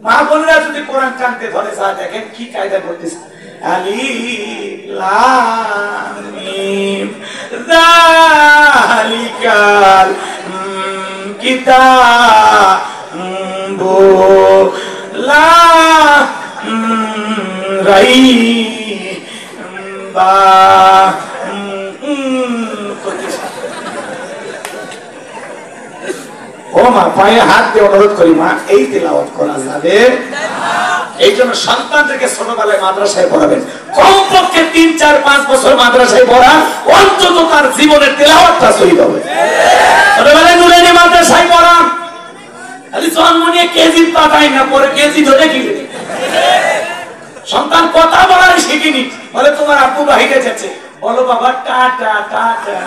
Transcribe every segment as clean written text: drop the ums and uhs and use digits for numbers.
মা বোনেরা যদি কোরআন টানতে ধরে যা দেখেন কি কায়দা করতেছে, আলিফ লাম মিম যালিকাল কিতাবু লা রাইবা ও মা পায়ে হাত দিয়ে অনুরোধ করি মা এই তেলাওয়াত করা যাবে? এই জন্য সন্তানদেরকে ছোটবেলায় মাদ্রাসায় পড়াবেন, কমপক্ষে 3, 4, 5 বছর মাদ্রাসায় পড়া, অন্তত তার জীবনের তেলাওয়াতটা সহিত হবে। ছোটবেলায় নুরানি মাদ্রাসায় পড়া, খালি জন্ম নিয়ে কেজি পাঠাই না, পরে কেজি ধরে কি সন্তান কথা বলার শিখিনি, বলে তোমার আব্বু বাহিরে যাচ্ছে, বলো বাবা টাটা টাটা।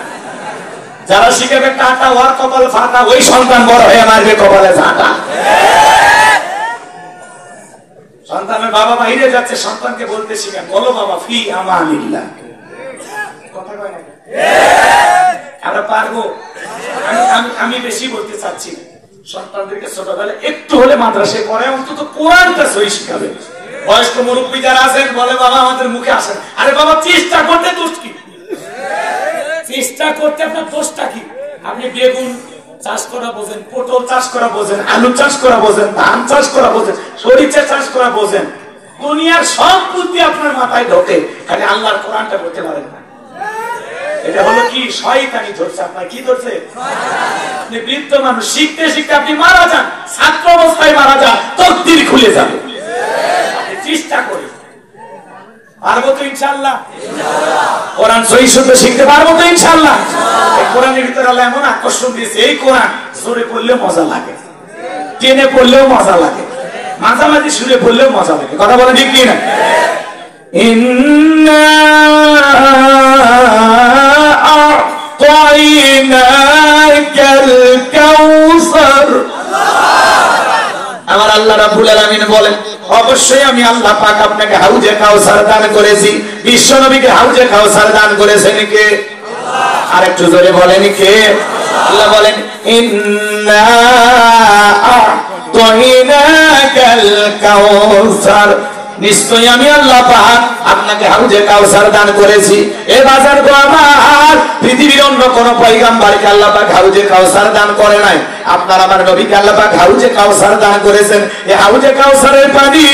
যারা শিখাবে টাটা ওর কপাল ফাটা, ওই সন্তান বড় হয়ে মারবে কপালে ঝাঁটা। সন্তানের বাবা বাহিরে যাচ্ছে, সন্তানকে বলতে শিখেন, বলো বাবা ফি আমানিল্লাহ। কথা কয় না? আমরা পারবো? আমি বেশি বলতে চাচ্ছি, সন্তানদেরকে ছোটবেলায় একটু হলে মাদ্রাসায় পড়ে অন্তত কোরআনটা সহি শিখাবে। বয়স্ক মুরব্বী যারা আছেন বলে বাবা আমাদের মুখে আসেন, আরে বাবা চেষ্টা করতে দোষ কি? চেষ্টা করতে আপনার দোষটা কি? আপনি বেগুন চাষ করা বোঝেন, পটল চাষ করা বোঝেন, আলু চাষ করা বোঝেন, ধান চাষ করা বোঝেন, সরিষা চাষ করা বোঝেন, দুনিয়ার সব বুদ্ধি আপনার মাথায় ঢোকে, খালি আল্লাহর কোরআনটা করতে পারেন না। এটা হলো কি? শয়তানি ধরছে। আপনার কি ধরছে? আপনি বৃদ্ধ মানুষ, শিখতে শিখতে আপনি মারা যান, ছাত্র অবস্থায় মারা যান, তকদির খুলে যাবে। আপনি চেষ্টা করি, পারবো তো ইনশাআল্লাহ? কোরআন সহি শুদ্ধ শিখতে পারবো তো ইনশাআল্লাহ? এই কোরআনের ভিতরে আল্লাহ এমন আকর্ষণ দিয়েছে, এই কোরআন জোরে পড়লেও মজা লাগে, টেনে পড়লেও মজা লাগে, মাঝামাঝি সুরে পড়লেও মজা লাগে। কথা বলে ঠিক কি না? ইন্না আ'তাইনাকাল কাউসার। আমার আল্লাহ রাব্বুল আলামিন বলেন, অবশ্যই আমি আল্লাহ পাক আপনাকে হাউজে কাউসার দান করেছি। বিশ্ব নবীকে হাউজে কাউসার দান করেছেন কে? আল্লাহ। আরেকটু জোরে বলেন কে? আল্লাহ বলেন, ইন্না আ'তাইনাকাল কাউসার, নিশ্চয়ই আমি আল্লাহ পাক আপনাকে হাউজে কাউসার দান করেছি। এ বাজার তো আমার পৃথিবীর অন্য কোন পয়গম্বরকে আল্লাহ পাক হাউজে কাউসার দান করে নাই। আপনার আমার নবীকে আল্লাহ পাক হাউজে কাউসার দান করেছেন। এই হাউজে কাউসারের পানি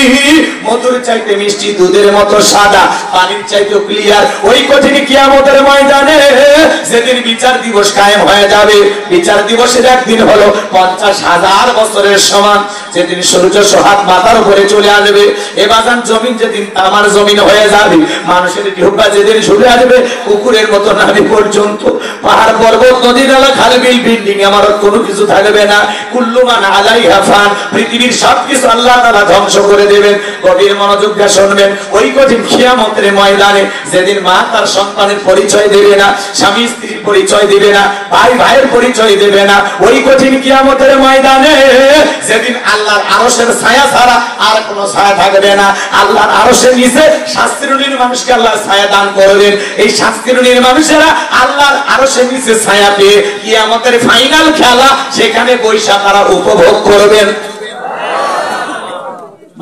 মধুর চাইতে মিষ্টি, দুধের মতো সাদা, পানির চাইতে ক্লিয়ার। ওই কঠিন কিয়ামতের ময়দানে যেদিন বিচার দিবস কায়েম হয়ে যাবে, বিচার দিবসের একদিন হলো 50,000 বছরের সমান। যেদিন সূর্য সোহাগ মাথার উপরে চলে আসবে, এ বাজান জমিন যেদিন তামার জমিন হয়ে যাবে, মানুষের ঢোকা যেদিন শুরু আসবে কুকুরের মতো নামি পর্যন্ত, পাহাড় পর্বত নদী নালা খাল বিল বিল্ডিং আমার কোনো কিছু থাকবে না। কুল্লু মান আলাইহা ফান, পৃথিবীর সবকিছু আল্লাহ তাআলা ধ্বংস করে দেবেন। গভীর মনোযোগ দিয়ে শুনবেন, ওই কঠিন কিয়ামতের ময়দানে যেদিন মা তার সন্তানের পরিচয় দেবে না, স্বামী স্ত্রীর পরিচয় দেবে না, ভাই ভাইয়ের পরিচয় দেবে না, ওই কঠিন কিয়ামতের ময়দানে যেদিন আল্লাহর আরশের ছায়া ছাড়া আর কোনো ছায়া থাকবে না, আল্লাহর আরশের নিচে শাস্ত্রীর মানুষকে আল্লাহ ছায়া দান করবেন। এই শাস্ত্রীর মানুষেরা আল্লাহর আরশের নিচে ছায়া পেয়ে কিয়ামতের ফাইনাল খেলা সেখানে বৈশা তারা উপভোগ করবেন।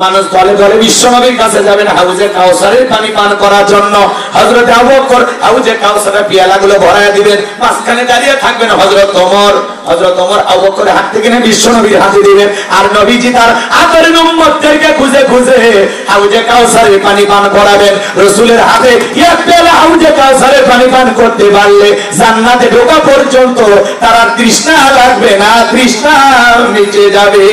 মানুষ দলে দলে বিশ্বনবীর কাছে যাবেন হাউজে কাউসারের পানি পান করার জন্য। হযরত আবু বকর হাউজে কাউসারের পিয়ালাগুলো ভরায়া দিবেন, মাঝখানে দাঁড়িয়ে থাকবেন হযরত ওমর। হযরত ওমর আবু বকরের হাত থেকে নিয়ে বিশ্বনবীর হাতে দিবেন, আর নবীজি তার আদরের উম্মতদেরকে খুঁজে খুঁজে হাউজে কাউসারের পানি পান করাবেন। রাসূলের হাতে এক পেয়ালা হাউজে কাউসারের পানি পান করতে পারলে জান্নাতে ঢোকা পর্যন্ত তারা তৃষ্ণা লাগবে না, তৃষ্ণা মিটে যাবে।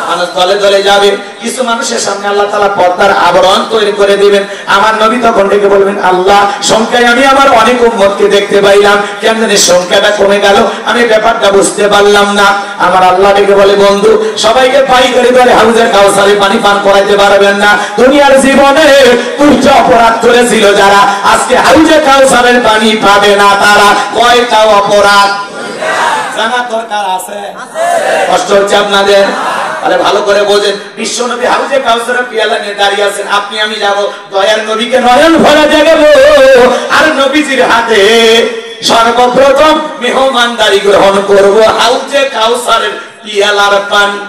মানুষ দলে দলে যাবে, কিছু মানুষের সামনে আল্লাহ তাআলা পর্দার আবরণ তৈরি করে দিবেন। আমার নবী তখন ডেকে বলবেন, আল্লাহ সংখ্যায় আমি আমার অনেক উম্মতকে দেখতে পাইলাম, কেন জানি সংখ্যাটা কমে গেল, আমি ব্যাপারটা বুঝতে পারলাম না। আমার আল্লাহ ডেকে বলে, বন্ধু সবাইকে পাইকারি দরে হাউজে কাউসারে পানি পান করাইতে পারবেন না। দুনিয়ার জীবনে তুচ্ছ অপরাধ করেছিল যারা, আজকে হাউজে কাউসারের পানি পাবে না তারা। কয়টা অপরাধ জানা দরকার আছে? কষ্ট হচ্ছে আপনাদের? আরে ভালো করে বোঝেন, বিশ্বনবী হাউজে কাউসারের পিয়ালা নিয়ে দাঁড়িয়ে আছেন, আপনি আমি যাব দয়ার নবীকে নয়ন ভরা জাগাবো, আর নবীজির হাতে সর্বপ্রথম মেহমানদারি গ্রহণ করব হাউজে কাউসারের পিয়ালার পানি।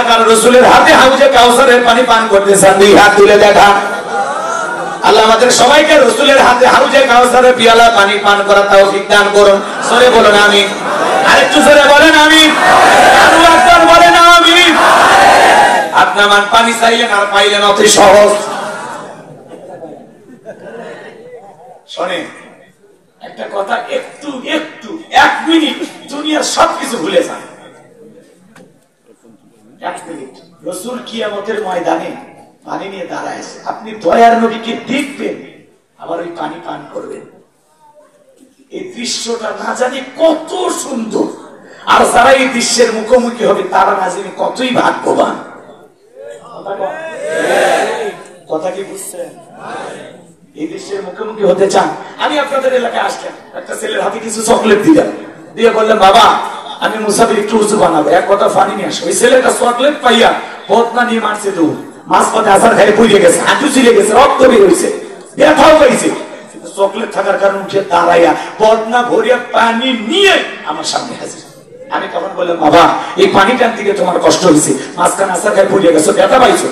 কারা কারা রাসূলের হাতে হাউজে কাউসারের পানি পান করতে চান? দুই হাত তুলে দেখা। আল্লাহ আমাদের সবাইকে রাসূলের হাতে হাউজে কাউসারের পিয়ালা পানি পান করার তৌফিক দান করুন। জোরে বলুন আমিন। আরেকটু জোরে বলেন আমিন। আল্লাহু আকবার বলেন আমিন। আপনার মান পানি চাইলেন আর পাইলেন অতি সহজ। শোনেন একটা কথা, একটু একটু 1 মিনিট দুনিয়ার সবকিছু ভুলে যান। 1 মিনিট রাসূল কিয়ামতের ময়দানে পানি নিয়ে দাঁড়ায়, আপনি দয়ার নবীকে দেখবেন আবার ওই পানি পান করবেন। এই দৃশ্যটা না জানি কত সুন্দর, আর যারা এই দৃশ্যের মুখোমুখি হবে তারা না জানি কতই ভাগ্যবান। কথা কি বুঝছেন? এই দৃশ্যের মুখোমুখি হতে চান? আমি আপনাদের এলাকায় আসলাম, একটা ছেলের হাতে কিছু চকলেট দিলাম, দিয়ে বললাম বাবা আমি মুসাফির একটু উঁচু বানাবো, 1 কথা পানি নিয়ে আসো। ওই ছেলেটা চকলেট পাইয়া বদনা নিয়ে মারছে দৌড়, মাঝপথে আসার খাই পুড়িয়ে গেছে, হাঁটু ছিঁড়ে গেছে, রক্ত বের হয়েছে, ব্যথাও পাইছে। চকলেট থাকার কারণে উঠে দাঁড়াইয়া বদনা ভরিয়া পানি নিয়ে আমার সামনে হাজির। আমি তখন বললাম বাবা এই পানি টান থেকে তোমার কষ্ট হয়েছে, মাঝখানে আসার খাই পুড়িয়ে গেছো, ব্যথা পাইছো,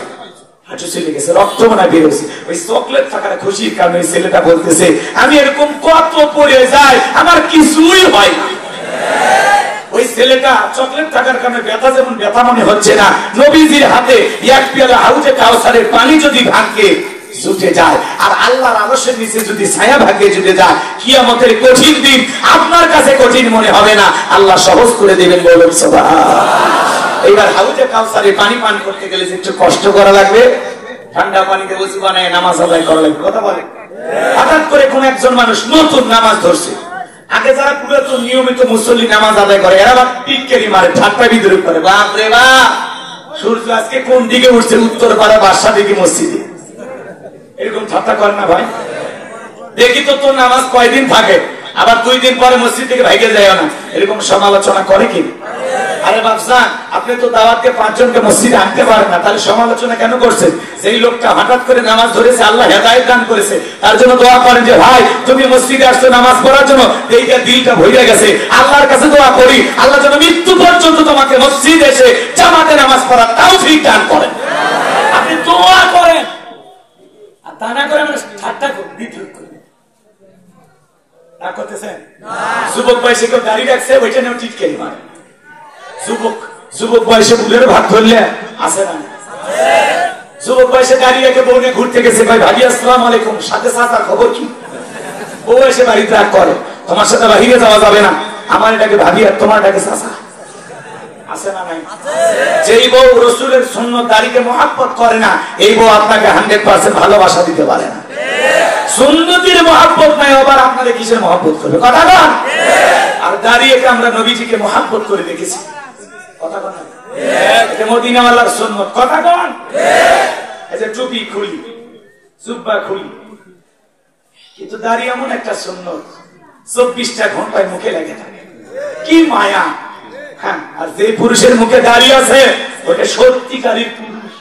হাঁটু ছিঁড়ে গেছে, রক্ত মনে বের হয়েছে। ওই চকলেট থাকার খুশির কারণে ওই ছেলেটা বলতেছে আমি এরকম কত পড়ে যাই আমার কিছুই হয় না। ওই ছেলেটা চকলেট থাকার কারণে ব্যথা যেমন ব্যথা মনে হচ্ছে না, নবীজির হাতে 1 পেয়ালা হাউজে কাউসারের পানি যদি ভাগ্যে জুটে যায় আর আল্লাহর আরশের নিচে যদি ছায়া ভাগ্যে জুটে যায়, কিয়ামতের কঠিন দিন আপনার কাছে কঠিন মনে হবে না, আল্লাহ সহজ করে দেবেন। বলুন সুবহানাল্লাহ। এইবার হাউজে কাউসারের পানি পান করতে গেলে যে একটু কষ্ট করা লাগবে, ঠান্ডা পানিতে ওযু বানায় নামাজ আদায় করা লাগবে। কথা বলে হঠাৎ করে কোন একজন মানুষ নতুন নামাজ ধরছে, আগে যারা পুরাতন নিয়মিত মুসল্লি নামাজ আদায় করে এরা টিটকারি মারে, ঠাট্টা বিদ্রুপ করে, বাপ রে বাপ সূর্য আজকে কোন দিকে উঠছে, উত্তর পাড়া বাদশা দিকে মসজিদে, এরকম ঠাট্টা করে না ভাই? দেখি তো তোর নামাজ কয়দিন থাকে, আবার 2 দিন পরে মসজিদ থেকে ভাইগে যায় না, এরকম সমালোচনা করে কি? আরে বাপজান আপনি তো দাওয়াতকে 5 জনকে মসজিদে আনতে পারেন না, তাহলে সমালোচনা কেন করছেন? যেই লোকটা হঠাৎ করে নামাজ ধরেছে আল্লাহ হেদায়েত দান করেছে, তার জন্য দোয়া করেন যে ভাই তুমি মসজিদে আসছো নামাজ পড়ার জন্য, এইটা দিলটা ভরে গেছে, আল্লাহর কাছে দোয়া করি আল্লাহ যেন মৃত্যু পর্যন্ত তোমাকে মসজিদে এসে জামাতে নামাজ পড়ার তৌফিক দান করেন। আপনি দোয়া করেন, আর তা না করে আমরা ঠাট্টা করি, বিদ্রুপ করি। না করতেছেন? যুবক বয়সে কেউ দাড়ি রাখছে, ওইটা নিয়েও টিটকারি মারে। যুবক বয়সে বুলের ভাগ ধরলে আছে না? যুবক বয়সে দাঁড়িয়ে রেখে বউ নিয়ে ঘুরতে গেছে, ভাই ভাবি আসসালামু আলাইকুম, সাথে চাচার খবর কি? বউ এসে বাড়িতে রাগ করে, তোমার সাথে বাহিরে যাওয়া যাবে না, আমার এটাকে ভাবি আর তোমার এটাকে চাচা। আছে না নাই? যেই বউ রাসূলের সুন্নাত দাড়িকে মহব্বত করে না, এই বউ আপনাকে 100% ভালোবাসা দিতে পারে না। সুন্নতের মহব্বত নাই, আবার আপনাদের কিসের মহব্বত করবে? কথা বল। আর দাঁড়িয়েকে আমরা নবীজিকে মহব্বত করে দেখেছি। কথা বল। এটা মদিনাওয়ালার সুন্নাত। কথা বল। এই যে টুপি খুলি, জুব্বা খুলি, কিন্তু দাড়ি এমন একটা সুন্নাত 24টা ঘন্টায় মুখে লেগে থাকে, কি মায়া। হ্যাঁ, আর যে পুরুষের মুখে দাড়ি আছে ওটা সত্যিকারী পুরুষ।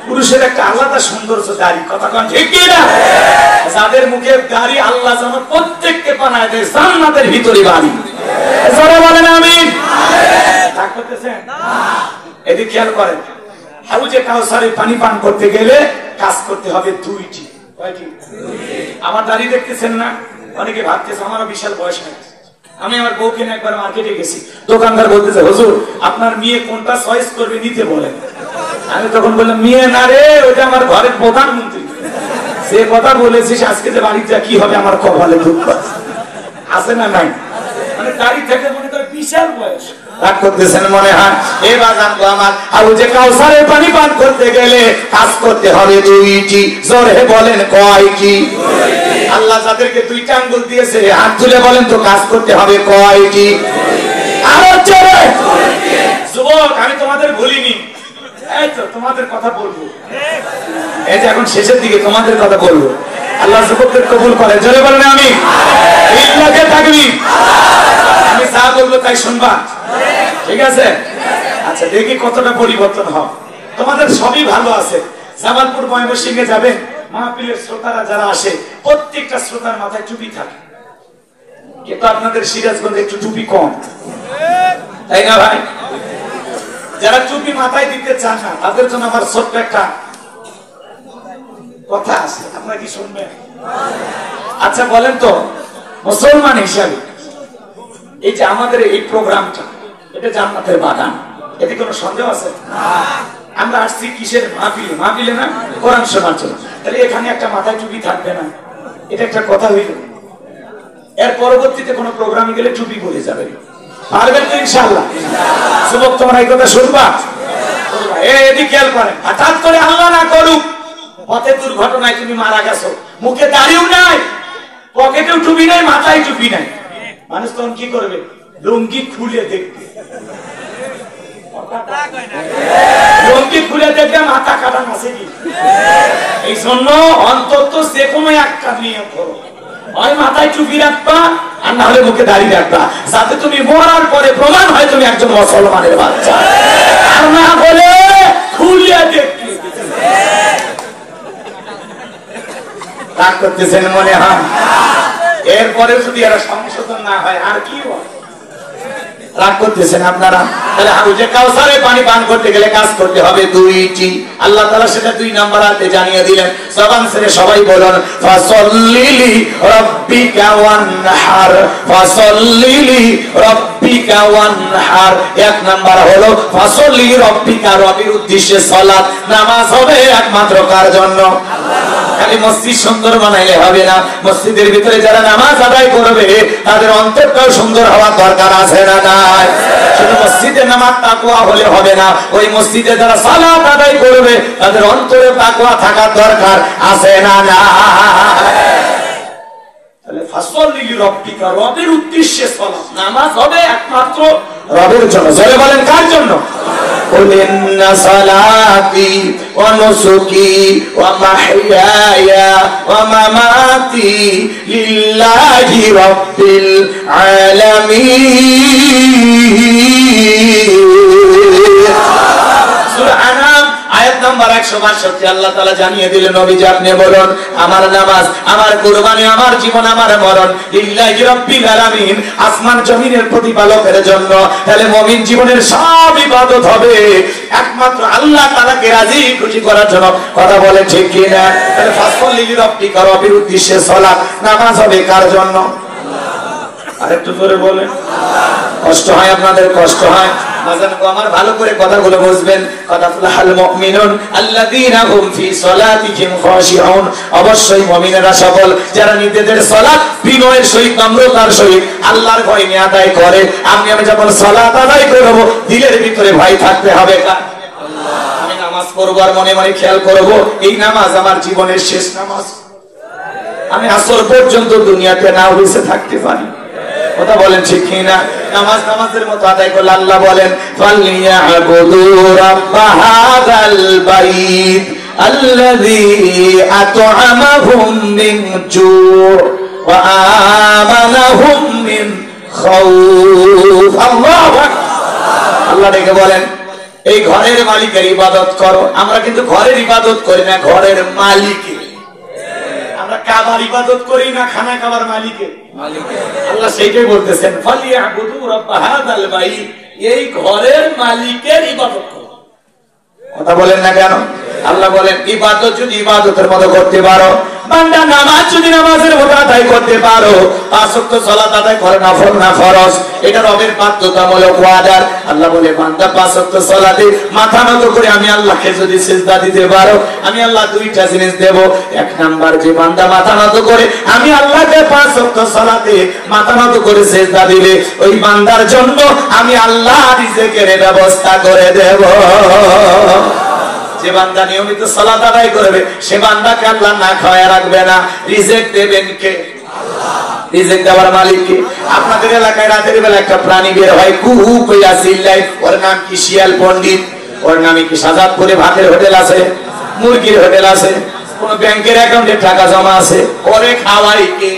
পুরুষের একটা আলাদা সৌন্দর্য দাড়ি। কথা কন ঠিক কি না? যাদের মুখে দাড়ি আল্লাহ যেন প্রত্যেককে বানায় দেয় জান্নাতের ভিতরে বাড়ি। যারা বলেন আমিন। তা করতেছেন না? এদিকে খেয়াল করেন, হাউজে কাউসারে পানি পান করতে গেলে কাজ করতে হবে 2টি। কয়টি? আমার দাড়ি দেখতেছেন না? অনেকে ভাবতেছে আমারও বিশাল বয়স হয়ে গেছে। আমি আমার বউকে নিয়ে একবার মার্কেটে গেছি, দোকানদার বলতেছে হুজুর আপনার মেয়ে কোনটা চয়েস করবে নিতে বলেন। আমি তখন বললাম মেয়ে না রে, ওইটা আমার ঘরের প্রধানমন্ত্রী। সে কথা বলেছিস আজকে যে বাড়িতে যা কি হবে আমার কপালে দুঃখ আছে না নাই? মানে দাড়ি থেকে মনে করে বিশাল বয়স। রাগ করতেছেন মনে হয়? এবার জানবো আমার হাউজে কাউসারের পানি পান করতে গেলে কাজ করতে হবে 2টি। জোরে বলেন কয়টি? আল্লাহ যাদেরকে 2টা আঙ্গুল দিয়েছে হাত তুলে বলেন তো কাজ করতে হবে কয়টি? আরো জোরে। যুবক আমি তোমাদের ভুলিনি, এই তো তোমাদের কথা বলবো, এই যে এখন শেষের দিকে তোমাদের কথা বলবো। আল্লাহ যুবকদের কবুল করে। জোরে বলেন আমি ইল্লাকে থাকবি, আমি যা বলবো তাই শুনবা, ঠিক আছে? আচ্ছা দেখি কতটা পরিবর্তন হয়। তোমাদের সবই ভালো আছে। জামালপুর ময়মনসিংহে যাবেন, মাহফিলের শ্রোতারা যারা আসে প্রত্যেকটা শ্রোতার মাথায় টুপি থাকে। কিন্তু আপনাদের সিরাজগঞ্জে একটু টুপি কম, তাই না ভাই? যারা টুপি মাথায় দিতে চান না তাদের জন্য আমার ছোট্ট একটা কথা আছে, আপনারা কি শুনবেন? আচ্ছা বলেন তো, মুসলমান হিসাবে এই যে আমাদের এই প্রোগ্রামটা, এটা জান্নাতের বাগান, এতে কোনো সন্দেহ আছে? আমরা আসছি কিসের মাহফিলে? মাহফিলে না, কোরআন শোনার জন্য। তাহলে এখানে একটা মাথায় টুপি থাকবে না, এটা একটা কথা হইল। এর পরবর্তীতে কোনো প্রোগ্রামে গেলে টুপি পরে যাবে, পারবেন তো ইনশাআল্লাহ? যুবক তোমরা এই কথা শুনবা? এদিকে খেয়াল করেন, হঠাৎ করে আল্লাহ না করুক পথে দুর্ঘটনায় তুমি মারা গেছো, মুখে দাড়িও নাই, পকেটেও টুপি নাই, মাথায় টুপি নাই, মানুষ তখন কি করবে? লুঙ্গি খুলে দেখবে, লুঙ্গি খুলে দেখবে মাথা কাটা আছে কি। এই জন্য অন্তত যে কোনো একটা নিয়ম করো, হয় মাথায় টুপি রাখবা আর না হলে মুখে দাঁড়িয়ে রাখবা, যাতে তুমি মরার পরে প্রমাণ হয় তুমি একজন মুসলমানের বাচ্চা, আর না বলে খুলে দেখবে। রাগ করতেছেন মনে হয়? এরপরে যদি এরা সংশোধন না হয় আর কি হয়? রাগ করতেছেন আপনারা? তাহলে হাউজে কাউসারে পানি পান করতে গেলে কাজ করতে হবে দুইটি। আল্লাহ তাআলা সেটা 2 নাম্বার আয়াতে জানিয়ে দিলেন। জবান ছেড়ে সবাই বলুন, ফাসাল্লিলি রাব্বিকা ওয়ানহার, ফাসাল্লিলি রাব্বিকা ওয়ানহার। 1 নাম্বার হলো ফাসাল্লি রাব্বিকা, রবের উদ্দেশ্যে সালাত, নামাজ হবে একমাত্র কার জন্য? খালি মসজিদ সুন্দর বানাইলে হবে না, মসজিদের ভিতরে যারা নামাজ আদায় করবে তাদের অন্তরটাও সুন্দর হওয়ার দরকার আছে না নাই? শুধু মসজিদে নামাজ তাকওয়া হলে হবে না, ওই মসজিদে যারা সালাত আদায় করবে তাদের অন্তরে তাকওয়া থাকার দরকার আছে না নাই? তাহলে ফাসাল্লি রাব্বিকা, রবের উদ্দেশ্যে সালাত, নামাজ হবে একমাত্র রবের জন্য। জোরে বলেন কার জন্য? قل إن صلاتي ونسكي ومحياي ومماتي لله رب العالمين। সূরা আনাম আয়াত নাম্বার 162 আল্লাহ তাআলা জানিয়ে দিলেন, নবীজি আপনি বলুন, আমার নামাজ, আমার কুরবানি, আমার জীবন, আমার মরণ লিল্লাহি রাব্বিল আলামিন, আসমান জমিনের প্রতিপালকের জন্য। তাহলে মুমিন জীবনের সব ইবাদত হবে একমাত্র আল্লাহ তাআলাকে রাজি খুশি করার জন্য। কথা বলেন ঠিক কি না? তাহলে ফাসাল্লি রাব্বিকা, রবের উদ্দেশ্যে সালাত, নামাজ হবে কার জন্য? আরেকটু জোরে বলেন। কষ্ট হয় আপনাদের? কষ্ট হয়? আমার ভালো করে কথাগুলো বুঝবেন। অবশ্যই মুমিনেরা সফল যারা নিজেদের সালাত বিনয়ের সহিত, নম্রতার সহিত আল্লাহর ভয় নিয়ে আদায় করে। আমি যখন সালাত আদায় করব দিলের ভিতরে ভয় থাকতে হবে, আমি নামাজ পড়বো আর মনে মনে খেয়াল করব এই নামাজ আমার জীবনের শেষ নামাজ, আমি আসর পর্যন্ত দুনিয়াতে না বেঁচে থাকতে পারি। কথা বলেন ঠিক কি না? নামাজ নামাজের মতো আদায় করলে আল্লাহ বলেন, ফালিয়াবুদু রাব্ব হাযাল বাইত আল্লাযী আত'আমাহুম মিন জু' ওয়া আমানাহুম মিন খাউফ। আল্লাহু আকবার। আল্লাহ ডেকে বলেন, এই ঘরের মালিকের ইবাদত করো। আমরা কিন্তু ঘরের ইবাদত করি না, ঘরের মালিকের। আমরা কাবার ইবাদত করি না, খানা কাবার মালিকের। আল্লাহ সেইটাই বলতেছেন, ফালিয়াবুদু রাব্ব হাযাল বাইত, এই ঘরের মালিকের ইবাদত করো। কথা বলেন না কেন? আল্লাহ বলেন ইবাদত যদি ইবাদতের মতো করতে পারো, বান্দা নামাজ যদি নামাজের মতো আদায় করতে পারো, 5 ওয়াক্ত সালাত আদায় করে নফল না ফরজ, এটা রবের বাধ্যতামূলক ওয়াদার। আল্লাহ বলে বান্দা 5 ওয়াক্ত সালাতে মাথা নত করে আমি আল্লাহকে যদি সিজদা দিতে পারো, আমি আল্লাহ 2টা জিনিস দেব। 1 নাম্বার, যে বান্দা মাথা নত করে আমি আল্লাহকে 5 ওয়াক্ত সালাতে মাথা নত করে সিজদা দিবে, ওই বান্দার জন্য আমি আল্লাহ রিজিকের ব্যবস্থা করে দেব। যে বান্দা নিয়মিত সালাত আদায় করবে সে বান্দাকে আল্লাহ না খাওয়ায় রাখবে না। রিজিক দেবেন কে? রিজিক দেওয়ার মালিক কে? আপনাদের এলাকায় রাতের বেলা একটা প্রাণী বের হয়, কুহু কইয়া চিল্লাই, ওর নাম কি শিয়াল পণ্ডিত, ওর নামে কি সাজাদপুরে ভাতের হোটেল আছে, মুরগির হোটেল আছে, কোন ব্যাংকের অ্যাকাউন্টে টাকা জমা আছে, ওরে খাওয়াই কে?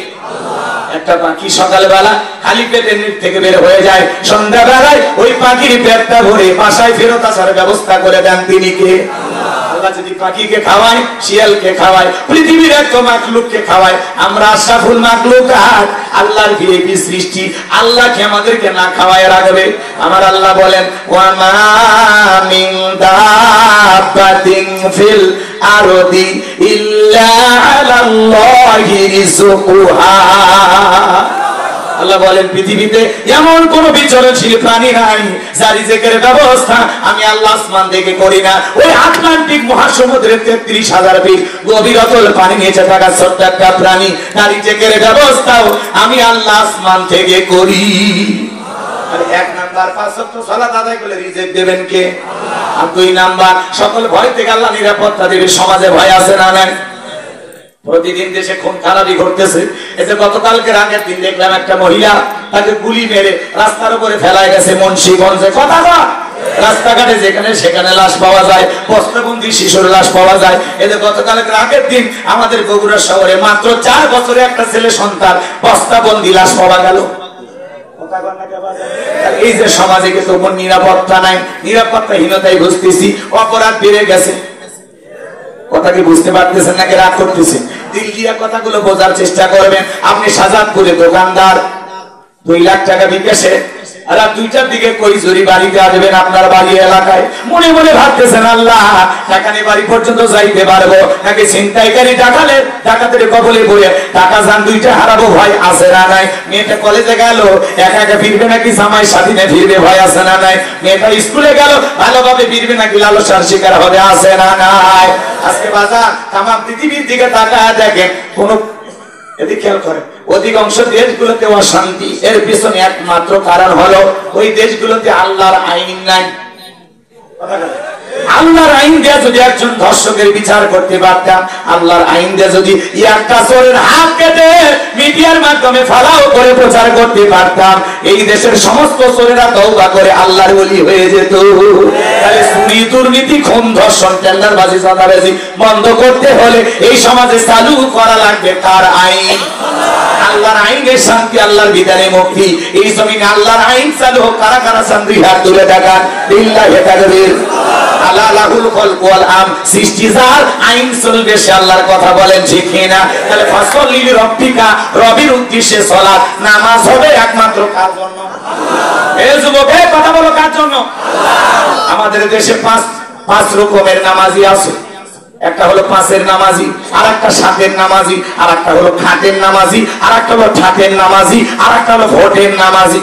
একটা পাখি সকালবেলা খালি পেটে নিচ থেকে বের হয়ে যায়, সন্ধ্যাবেলায় ওই পাখির পেটটা ভরে বাসায় ফেরত আসার ব্যবস্থা করে দেন তিনি কে? আল্লাহ যদি পাখিকে খাওয়ায়, শিয়ালকে খাওয়ায়, পৃথিবীর এত মাখলুককে খাওয়ায়, আমরা আশরাফুল মাখলুকাত, আল্লাহর ভিআইপি সৃষ্টি, আল্লাহকে আমাদেরকে না খাওয়ায় রাখবে? আমার আল্লাহ বলেন ওয়া মা মিন দাব্বাতিন ফিল আরদি ইল্লা আলাল্লাহি রিজকুহা। আল্লাহ বলেন পৃথিবীতে এমন কোন বিচরণশীল প্রাণী নাই যার রিজেকের ব্যবস্থা আমি আল্লাহ আসমান থেকে করি না। ওই আটলান্টিক মহাসমুদ্রের 33,000 ফিট গভীর অতল পানি নিচে থাকা ছোট্ট একটা প্রাণী, তার রিজেকের ব্যবস্থাও আমি আল্লাহ আসমান থেকে করি। আর 1 নাম্বার 5 ওয়াক্ত সালাত আদায় করলে রিজেক দেবেন কে? আর 2 নাম্বার সকল ভয় থেকে আল্লাহ নিরাপত্তা দেবে। সমাজে ভয় আছে না নাই? প্রতিদিন দেশে খুন খারাপি ঘটতেছে। এই যে গতকালকের আগের দিন দেখলাম একটা মহিলা, তাকে গুলি মেরে রাস্তার উপরে ফেলায় গেছে মুন্সিগঞ্জে। কথা না, রাস্তাঘাটে যেখানে সেখানে লাশ পাওয়া যায়, বস্তাবন্দি শিশুর লাশ পাওয়া যায়। এই যে গতকালকের আগের দিন আমাদের বগুড়া শহরে মাত্র 4 বছরে একটা ছেলে সন্তান বস্তাবন্দি লাশ পাওয়া গেল। এই যে সমাজে কিন্তু নিরাপত্তা নাই, নিরাপত্তাহীনতাই বুঝতেছি, অপরাধ বেড়ে গেছে। কথা কি বুঝতে পারতেছেন নাকি রাগ করতেছেন? দিল দিয়া কথাগুলো বোঝার চেষ্টা করবেন। আপনি সাজাদপুরে দোকানদার, 2 লাখ টাকা বিকাশে রাত 2টার দিকে কই জরি বাড়িতে আসবেন আপনার বাড়ি এলাকায়, মনে মনে ভাবতেছেন আল্লাহ টাকা নিয়ে বাড়ি পর্যন্ত যাইতে পারবো নাকি ছিনতাইকারী ডাকাতের কবলে পড়ে টাকা যান 2টা হারাবো, ভয় আছে না নাই? মেয়েটা কলেজে গেল, একা একা ফিরবে নাকি জামাই স্বাধীনে ফিরবে, ভয় আছে না নাই? মেয়েটা স্কুলে গেল, ভালোভাবে ফিরবে নাকি লালসার শিকার হবে, আছে না নাই? আজকে বাজার তাম পৃথিবীর দিকে তাকায় দেখেন, কোন এদিকে খেয়াল করে অধিকাংশ দেশগুলোতে অশান্তি। এর পিছনে একমাত্র কারণ হলো ওই দেশগুলোতে আল্লাহর আইন নাই। আল্লাহর আইন দিয়ে যদি একজন ধর্ষকের বিচার করতে পারতাম, আল্লাহর আইন দিয়ে যদি একটা চোরের হাত কেটে মিডিয়ার মাধ্যমে ফালাও করে প্রচার করতে পারতাম, এই দেশের সমস্ত চোরেরা তওবা করে আল্লাহর ওলি হয়ে যেত। তাহলে চুরি, দুর্নীতি, খুন, ধর্ষণ, টেন্ডারবাজি, চাঁদাবাজি বন্ধ করতে হলে এই সমাজে চালু করা লাগবে কার আইন? আল্লাহর আইনের শান্তি, আল্লাহর বিধানে মুক্তি। এই জমিনে আল্লাহর আইন চালু হোক। কারা কারা শান্তি হাত তুলে দেখান। লিল্লাহি তাকবীর। আল্লাহ লাহুল খালক ওয়াল আম, সৃষ্টি যার, আইন চলবে সে, আল্লাহর কথা বলেন ঠিক না? তাহলে ফাসল্লি লিরাব্বিকা, রবির উদ্দেশ্যে সালাত, নামাজ হবে একমাত্র কার জন্য? এই যুবক, এই কথা বলো কার জন্য? আমাদের দেশে 5 রকমের নামাজি আছে। একটা হলো 5-এর নামাজি, আর একটা 7-এর নামাজি, আর একটা হলো খাটের নামাজি, আর একটা হলো ঠাটের নামাজি, আর একটা হলো ভোটের নামাজি।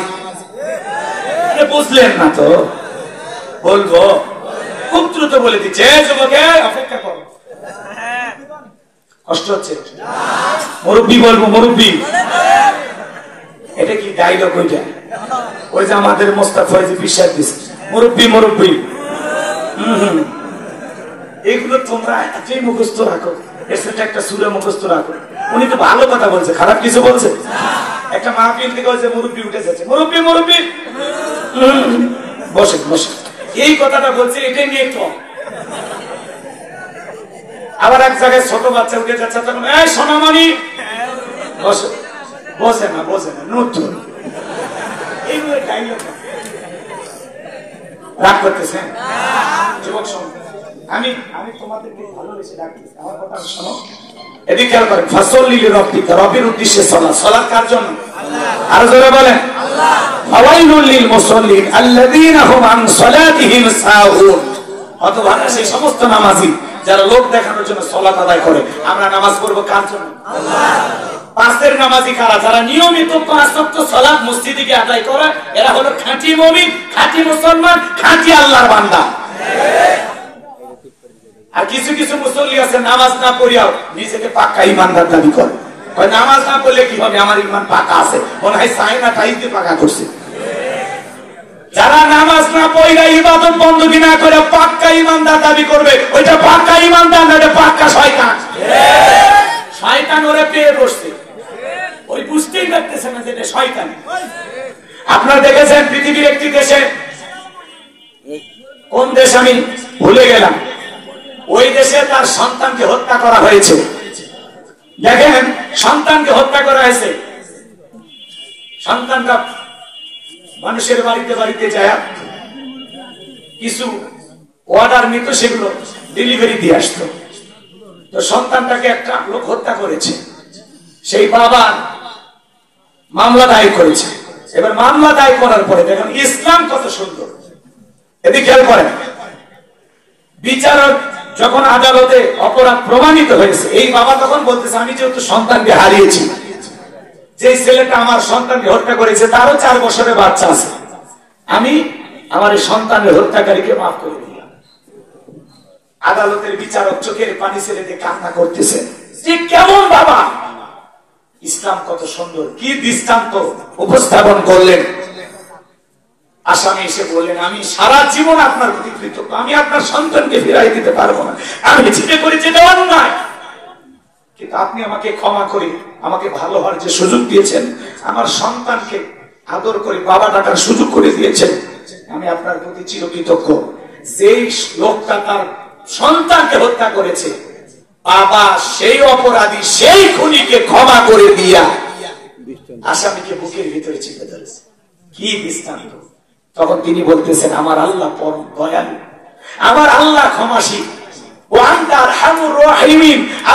বুঝলেন না তো? বলবো, খুব দ্রুত বলে দিচ্ছে। যুবকে অপেক্ষা করো, কষ্ট হচ্ছে? মুরব্বী বলবো, মুরব্বী। এটা কি ডায়লগ? ওই যে আমাদের মোস্তাফা বিশ্বাস দিচ্ছে, মুরব্বী মুরব্বী। এগুলো তোমরা এতই মুখস্থ রাখো, এর সাথে একটা সূরা মুখস্থ রাখো। উনি তো ভালো কথা বলছে, খারাপ কিছু বলছে? একটা মাহফিল থেকে বলছে মুরব্বী উঠে যাচ্ছে, মুরব্বী মুরব্বী, বসে বসে, এই কথাটা বলছে, এটাই নিয়ে তো। আবার এক জায়গায় ছোট বাচ্চা উঠে যাচ্ছে, তখন এই সোনামণি বসে, বসে না নতুন। এইগুলো ডায়লগ। রাগ করতেছেন যুবক সমাজ? আমি তোমাদেরকে ভালোবেসে ডাকতেছি, আমার কথা শোনো। এদিকে খেয়াল করেন। ফাসল্লি লিরাব্বিকা, রবির উদ্দেশ্যে সালাত। সালাত কার জন্য? আল্লাহ। আর জোরে বলেন আল্লাহ। ফাওয়াইলুল লিল মুসাল্লিন আল্লাযীনা হুম আন সালাতিহিম সাহুন। হতভাগা সেই সমস্ত নামাজি যারা লোক দেখানোর জন্য সালাত আদায় করে। আমরা নামাজ পড়ব কার জন্য? আল্লাহ। 5-এর নামাজি কারা? যারা নিয়মিত 5 ওয়াক্ত সালাত মসজিদে গিয়ে আদায় করে, এরা হলো খাঁটি মুমিন, খাঁটি মুসলমান, খাঁটি আল্লাহর বান্দা। আর কিছু কিছু মুসল্লি আছে নামাজ না পড়িয়াও নিজেকে পাক্কা ইমানদার দাবি করে। নামাজ না পড়লে কি হবে, আমার ইমান পাকা আছে, মনে হয় চাইনা টাইতে পাকা করছে। যারা নামাজ না পড়িয়া ইবাদত বন্দী না করে পাক্কা ইমানদার দাবি করবে, ওইটা পাক্কা ইমানদার না, এটা পাক্কা শয়তান। শয়তান ওরে পেয়ে বসছে, ওই বুঝতেই পারতেছে না যে এটা শয়তান। আপনারা দেখেছেন পৃথিবীর একটি দেশে, কোন দেশ আমি ভুলে গেলাম, ওই দেশে তার সন্তানকে হত্যা করা হয়েছে। দেখেন, সন্তানকে হত্যা করা হয়েছে। সন্তানটা মানুষের বাড়িতে বাড়িতে যায়, কিছু অর্ডার নিত, সেগুলো ডেলিভারি দিয়ে আসতো। তো সন্তানটাকে একটা লোক হত্যা করেছে, সেই বাবা মামলা দায়ের করেছে। এবার মামলা দায়ের করার পরে দেখুন ইসলাম কত সুন্দর, এদিকে খেয়াল করেন। বিচারক যখন আদালতে অপরাধ প্রমাণিত হয়েছে, এই বাবা তখন বলতেছে আমি যেহেতু সন্তানকে হারিয়েছি, যে ছেলেটা আমার সন্তানকে হত্যা করেছে তারও 4 বছরের বাচ্চা আছে, আমি আমার এই সন্তানের হত্যাকারীকে মাফ করে দিলাম। আদালতের বিচারক চোখের পানি ছেড়ে দিয়ে কান্না করতেছে, যে কেমন বাবা! ইসলাম কত সুন্দর, কি দৃষ্টান্ত উপস্থাপন করলেন। আসামি এসে বললেন আমি সারা জীবন আপনার প্রতি কৃতজ্ঞ, আমি আপনার সন্তানকে ফিরাই দিতে পারবো না, আমি যেটা করেছি এটা অন্যায়, কিন্তু আপনি আমাকে ক্ষমা করে আমাকে ভালো হওয়ার যে সুযোগ দিয়েছেন, আমার সন্তানকে আদর করে বাবা ডাকার সুযোগ করে দিয়েছেন, আমি আপনার প্রতি চিরকৃতজ্ঞ। যেই লোকটা তার সন্তানকে হত্যা করেছে, বাবা সেই অপরাধী সেই খুনিকে ক্ষমা করে দিয়া আসামিকে বুকের ভিতরে চেপে ধরেছে। কি দৃষ্টান্ত! তখন তিনি বলতেছেন আমার আল্লাহ পরম দয়ালু, আমার আল্লাহ ক্ষমাশীল,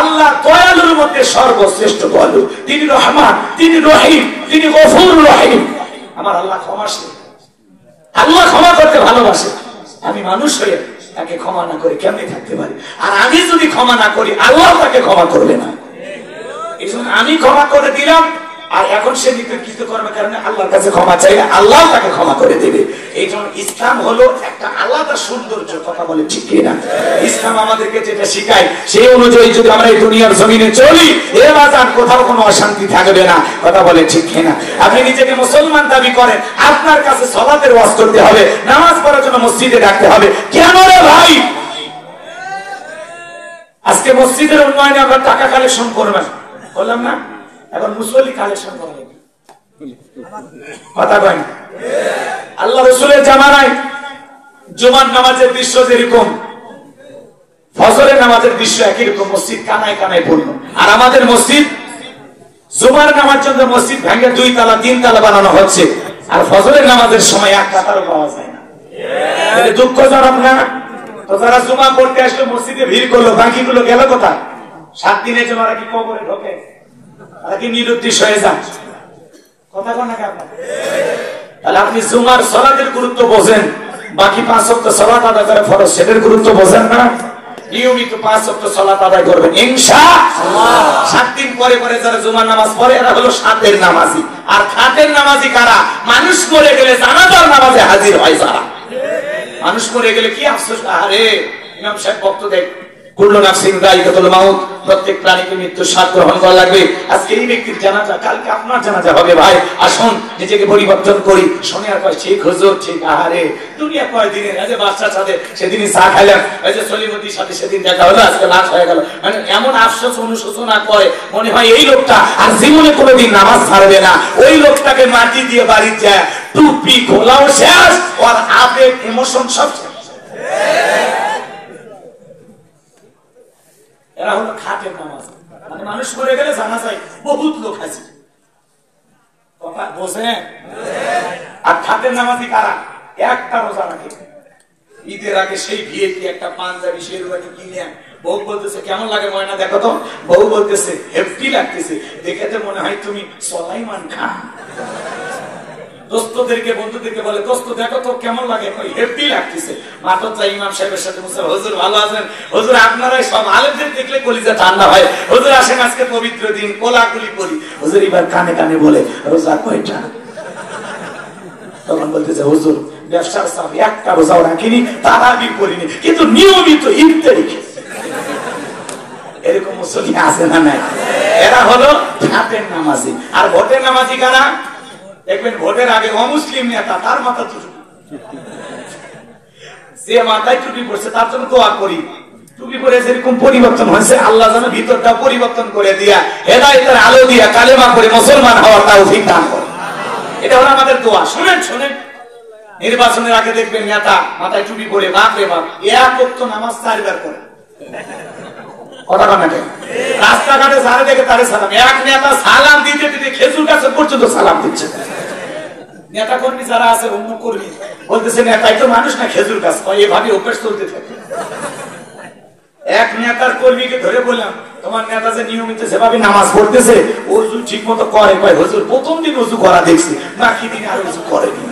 আল্লাহ দয়ালুর মধ্যে সর্বশ্রেষ্ঠ দয়ালু, তিনি রহমান, তিনি রহিম, তিনি গফুর রহিম। আমার আল্লাহ ক্ষমাশীল, আল্লাহ ক্ষমা করতে ভালোবাসে। আমি মানুষ হয়ে তাকে ক্ষমা না করে কেমনে থাকতে পারি? আর আমি যদি ক্ষমা না করি আল্লাহ তাকে ক্ষমা করবে না। এই জন্য আমি ক্ষমা করে দিলাম, আর এখন সে নিকৃষ্ট করার কারণে আল্লাহর কাছে ক্ষমা চাইলে আল্লাহ তাকে ক্ষমা করে দেবে। এই জন্য ইসলাম হলো একটা আলাদা সৌন্দর্য। কথা বলে ঠিক কিনা? ইসলাম আমাদেরকে যেটা শিখায় সেই অনুযায়ী যদি আমরা এই দুনিয়ার জমিনে চলি, এ বাজার কোথাও কোনো অশান্তি থাকবে না। কথা বলে ঠিক কিনা? আপনি নিজেকে মুসলমান দাবি করেন, আপনার কাছে সালাতের ওয়াজ করতে হবে, নামাজ পড়ার জন্য মসজিদে ডাকতে হবে। কেন রে ভাই? আজকে মসজিদের উন্নয়নে আমরা টাকা কালেকশন করবেন বললাম না, এখন মুসল্লি কালেকশন করা হবে। কথা কয় না? আল্লাহ রাসূলের জামানায় জুমার নামাজের দৃশ্য যেরকম, ফজরের নামাজের দৃশ্য একই রকম, মসজিদ কানায় কানায় পূর্ণ। আর আমাদের মসজিদ জুমার নামাজ জন্য মসজিদ ভেঙে 2 তালা 3 তালা বানানো হচ্ছে, আর ফজরের নামাজের সময় এক কাতারও পাওয়া যায় না। দুঃখজনক না? তো যারা জুমা পড়তে আসলো মসজিদে ভিড় করলো, বাকিগুলো গেল কোথায়? 7 দিনের জন্য ওরা কি কবরে ঢোকে? ওরা কি নিরুদ্দেশ হয়ে যায়? কথা কন না কেন? তাহলে আপনি জুমার সালাতের গুরুত্ব বোঝেন, বাকি 5 ওয়াক্ত সালাত আদায় করে ফরজ, সেটার গুরুত্ব বোঝেন না? নিয়মিত 5 ওয়াক্ত সালাত আদায় করবেন ইনশাআল্লাহ। 7 দিন পরে পরে যারা জুমার নামাজ পড়ে এরা হলো সাতের নামাজি। আর খাতের নামাজি কারা? মানুষ মরে গেলে জানাজার নামাজে হাজির হয় যারা। মানুষ মরে গেলে কি আফসোস! আরে ইমাম সাহেব বক্তব্য দেয় কুল্লু নাফসিন যায়িকাতুল মাউত, প্রত্যেক প্রাণীকে মৃত্যুর স্বাদ গ্রহণ করা লাগবে। আজকে এই ব্যক্তির জানাজা, কালকে আপনার জানাজা হবে। ভাই আসুন নিজেকে পরিবর্তন করি। শুনে আর কয় ঠিক হুজুর ঠিক। আরে দুনিয়া কয় দিনের, এই যে বাচ্চা সাথে সেদিনই চা খাইলাম, এই যে সলিমতির সাথে সেদিন দেখা হলো, আজকে লাশ হয়ে গেল। মানে এমন আফসোস অনুশোচনা করে, মনে হয় এই লোকটা আর জীবনে কোনোদিন নামাজ ছাড়বে না। ওই লোকটাকে মাটি দিয়ে বাড়ি যায়, টুপি খোলাও শেষ, আর আবেগ ইমোশন সব শেষ। এরা হলো খাটের নামাজ। মানে মানুষ মরে গেলে জানা যায় বহুত লোক আছে। কথা বোঝেন? আর খাটের নামাজি কারা? একটা রোজা রাখে, ঈদের আগে সেই ভিএপি একটা পাঞ্জাবি শেরওয়ানি কিনে বউ বলতেছে কেমন লাগে ময়না দেখো তো। বউ বলতেছে হেভি লাগতেছে, দেখে তো মনে হয় তুমি সুলাইমান খান। দোস্তদেরকে বন্ধুদেরকে বলে দোস্ত দেখো তো কেমন লাগে, হেভি লাগতেছে। মাত্র চাই ইমাম সাহেবের সাথে হুজুর ভালো আছেন? হুজুর আপনারাই সব আলেমদের দেখলে কলিজা ঠান্ডা হয়। হুজুর আসেন আজকে পবিত্র দিন, কোলাকুলি করি। হুজুর এবার কানে কানে বলে রোজা কয়টা? তখন বলতেছে হুজুর ব্যবসার চাপ, একটা রোজাও রাখিনি, তারাবি করিনি, কিন্তু নিয়মিত ইফতারি খেয়েছি। এরকম মুসলিম আছে না নাই? এরা হলো খাতের নামাজি। আর ভোটের নামাজি কারা? দেখবেন ভোটের আগে অমুসলিম নেতা তার মাথা টুপি, যে মাথায় টুপি পড়ছে তার জন্য দোয়া করি। টুপি পরে যেরকম পরিবর্তন হয়েছে, আল্লাহ যেন ভিতরটা পরিবর্তন করে দিয়া হেদায়েতের আলো দিয়া কালেমা করে মুসলমান হওয়ার তৌফিক দান করে। এটা হলো আমাদের দোয়া। শুনেন শুনেন, নির্বাচনের আগে দেখবেন নেতা মাথায় টুপি পরে বাপ রে বাপ এক ওয়াক্ত নামাজ 4 বার করে। কথা বলেন না? রাস্তাঘাটে যারা দেখে তারে সালাম। এক নেতা সালাম দিতে দিতে খেজুর গাছে পর্যন্ত সালাম দিচ্ছে। নেতা কর্মী যারা আছে অন্য কর্মী বলতেছে নেতাই তো মানুষ না খেজুর গাছ, এভাবে অভ্যাস চলতে থাকে। এক নেতার কর্মীকে ধরে বললাম, তোমার নেতা যে নিয়মিত যেভাবে নামাজ পড়তেছে ওযু ঠিক মতো করে, কয় হুজুর প্রথম দিন ওযু করা দেখছি, বাকি দিন আর ওযু করেনি।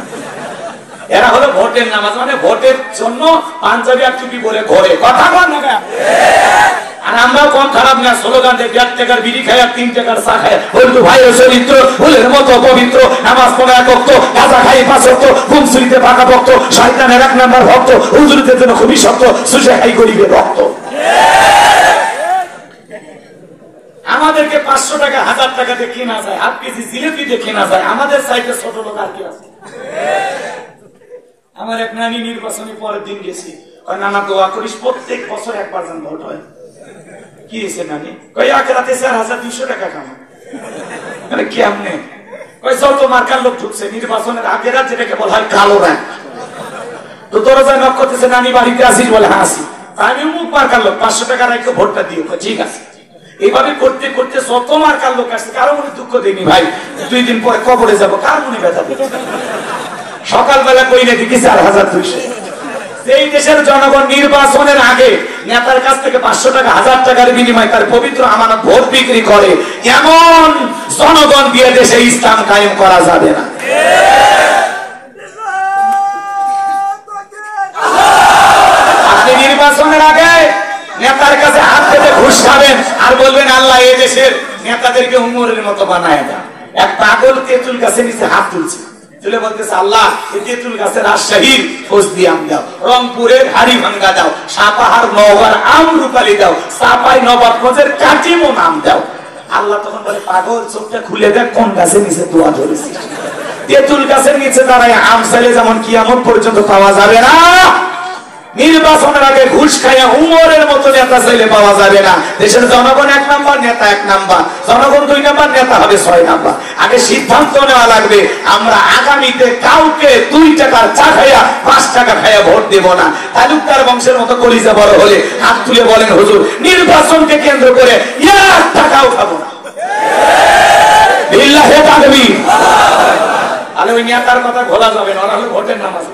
এরা হলো ভোটের নামাজ, মানে ভোটের জন্য পাঞ্জাবি আর টুপি পরে ঘরে কথা বল না। আর আমরাও কম খারাপ না, স্লোগান দিয়ে 1 টাকার বিড়ি খায় আর 3 টাকার চা খায়, বলতো ভাইয়ের চরিত্র ফুলের মতো পবিত্র, নামাজ পড়া এক ওয়াক্ত, গাঁজা খাই 5 ওয়াক্ত, ঘুম চুরিতে পাকা ভক্ত, শয়তানের 1 নাম্বার ভক্ত, হুজুরদের জন্য খুবই শক্ত, সুশে খাই গরিবের রক্ত। আমাদেরকে 500 টাকা 1000 টাকাতে কেনা যায়, হাফ কেজি জিলেপি দিয়ে কেনা যায়, আমাদের চাইতে ছোট লোক আর কি আছে? আমার এক নানি নির্বাচনে পরের দিন গেছি, নানা দোয়া করিস প্রত্যেক বছর একবার যেন ভোট হয়। কি হয়েছে নানি? কই এক রাতে 4200 টাকা কামাই। মানে কেমনে? কই যত মার্কার লোক ঢুকছে নির্বাচনের আগে রাত, যেটাকে বলা হয় কালো রাত, তো তোরা যা নক করতেছে, নানি বাড়িতে আসিস? বলে হ্যাঁ আসি। আমি মুখ মার্কার লোক, 500 টাকা রাখো ভোটটা দিও। ঠিক আছে। এইভাবে করতে করতে যত মার্কার লোক আসছে, কারো মনে দুঃখ দেয়নি ভাই 2 দিন পরে কবরে যাবো, কার মনে ব্যথা দিচ্ছে? সকালবেলা কই না দেখি 4200। এই দেশের জনগণ নির্বাচনের আগে নেতার কাছ থেকে 500 টাকা 1000 টাকার বিনিময়ে তার পবিত্র আমানত ভোট বিক্রি করে, এমন জনগণ দিয়ে দেশে ইসলাম কায়েম করা যাবে না। আপনি নির্বাচনের আগে নেতার কাছে হাত পেতে ঘুষ খাবেন আর বলবেন আল্লাহ এই দেশের নেতাদেরকে উমরের মতো বানায় দাও। এক পাগল তেঁতুল গাছের নিচে হাত তুলছে, তুলে বলতেছে আল্লাহ এই তেঁতুল গাছের রাজশাহীর ফজলিয়াম দাও, রংপুরের হাড়ি ভাঙ্গা দাও, সাপাহার নওগাঁর আমরুপালি দাও, চাপাই নবাবগঞ্জের কাটিমো নাম দাও। আল্লাহ তখন বলে পাগল চোখটা খুলে দেখ কোন গাছের নিচে দোয়া ধরেছিস। তেঁতুল গাছের নিচে দাঁড়ায় আম চাইলে যেমন কিয়ামত পর্যন্ত পাওয়া যাবে না, নির্বাচনের আগে ঘুষ খাইয়া উমরের মতো নেতা চাইলে পাওয়া যাবে না। দেশের জনগণ 1 নাম্বার, নেতা 1 নাম্বার, জনগণ 2 নাম্বার, নেতা হবে 6 নাম্বার। আগে সিদ্ধান্ত নেওয়া লাগবে আমরা আগামীতে কাউকে 2 টাকার চা খাইয়া 5 টাকা খাইয়া ভোট দেব না। তালুকদার বংশের মতো কলিজা বড় হলে হাত তুলে বলেন হুজুর নির্বাচনকে কেন্দ্র করে 1 টাকাও খাবো না। বিল্লাহি তাকবীর। আরে ওই নেতার কথা ভোলা যাবে না, ওরা হলো ভোটের নামাজ।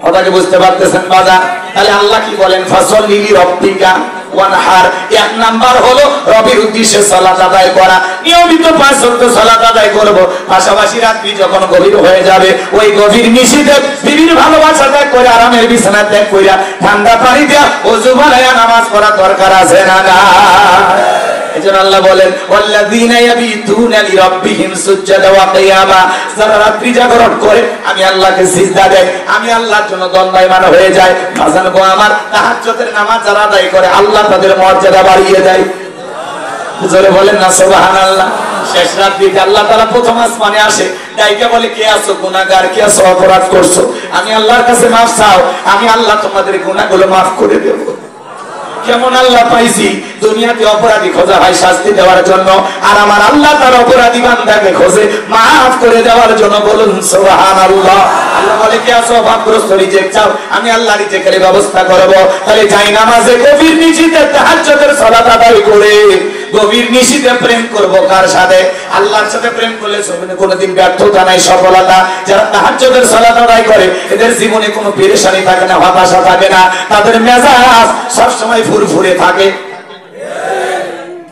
কথাকে বুঝতে পারতেছেন বাজার? তাহলে আল্লাহ কি বলেন? ফাসল্লি লিরাব্বিকা ওয়ানহার। 1 নাম্বার হলো রবের উদ্দেশ্যে সালাত আদায় করা, নিয়মিত 5 ওয়াক্ত সালাত আদায় করব। পাশাপাশি রাত্রি যখন গভীর হয়ে যাবে ওই গভীর নিশিতে বিবির ভালোবাসা ত্যাগ করে আরামের বিছানা ত্যাগ কইরা ঠান্ডা পানি দিয়া ওযু বানায়া নামাজ পড়া দরকার আছে না? না। এজন্য আল্লাহ বলেন ওয়াল্লাযীনা ইয়াবিতুনা লিরাব্বিহিম সুজদান ওয়া কিয়ামা। যারা রাত্রি জাগরণ করে আমি আল্লাহকে সিজদা দেয়, আমি আল্লাহর জন্য দণ্ডায়মান হয়ে যায়। বাজান গো আমার, তাহাজ্জুদের নামাজ যারা আদায় করে আল্লাহ তাদের মর্যাদা বাড়িয়ে দেয়। জোরে বলেন না সুবহানাল্লাহ। শেষ রাত্রিতে আল্লাহ তাআলা প্রথম আসমানে আসে, ডাইকা বলে কে আছো গুনাহগার, কে আছো অপরাধ করছো, আমি আল্লাহর কাছে মাফ চাও, আমি আল্লাহ তোমাদের গুনাহগুলো মাফ করে দেব। কেমন আল্লাহ পাইছি? দুনিয়াতে অপরাধী খোঁজা হয় শাস্তি দেওয়ার জন্য, আর আমার আল্লাহ তার অপরাধী বান্দাকে খোঁজে মাফ করে দেওয়ার জন্য। বলুন সুবহানাল্লাহ। আল্লাহ বলে কে আছো অভাবগ্রস্ত, রিজিক চাও, আমি আল্লাহ রিজিকের ব্যবস্থা করব। তাহলে যাই নামাজে গভীর নিশিতে তাহাজ্জুদের সালাত আদায় করে গভীর নিশিতে প্রেম করব কার সাথে? আল্লাহর সাথে প্রেম করলে জীবনে কোনোদিন ব্যর্থতা নাই, সফলতা। যারা তাহাজ্জুদের সালাত আদায় করে এদের জীবনে কোনো পেরেশানি থাকে না, হতাশা থাকে না, তাদের মেজাজ সব সময় ফুরফুরে থাকে।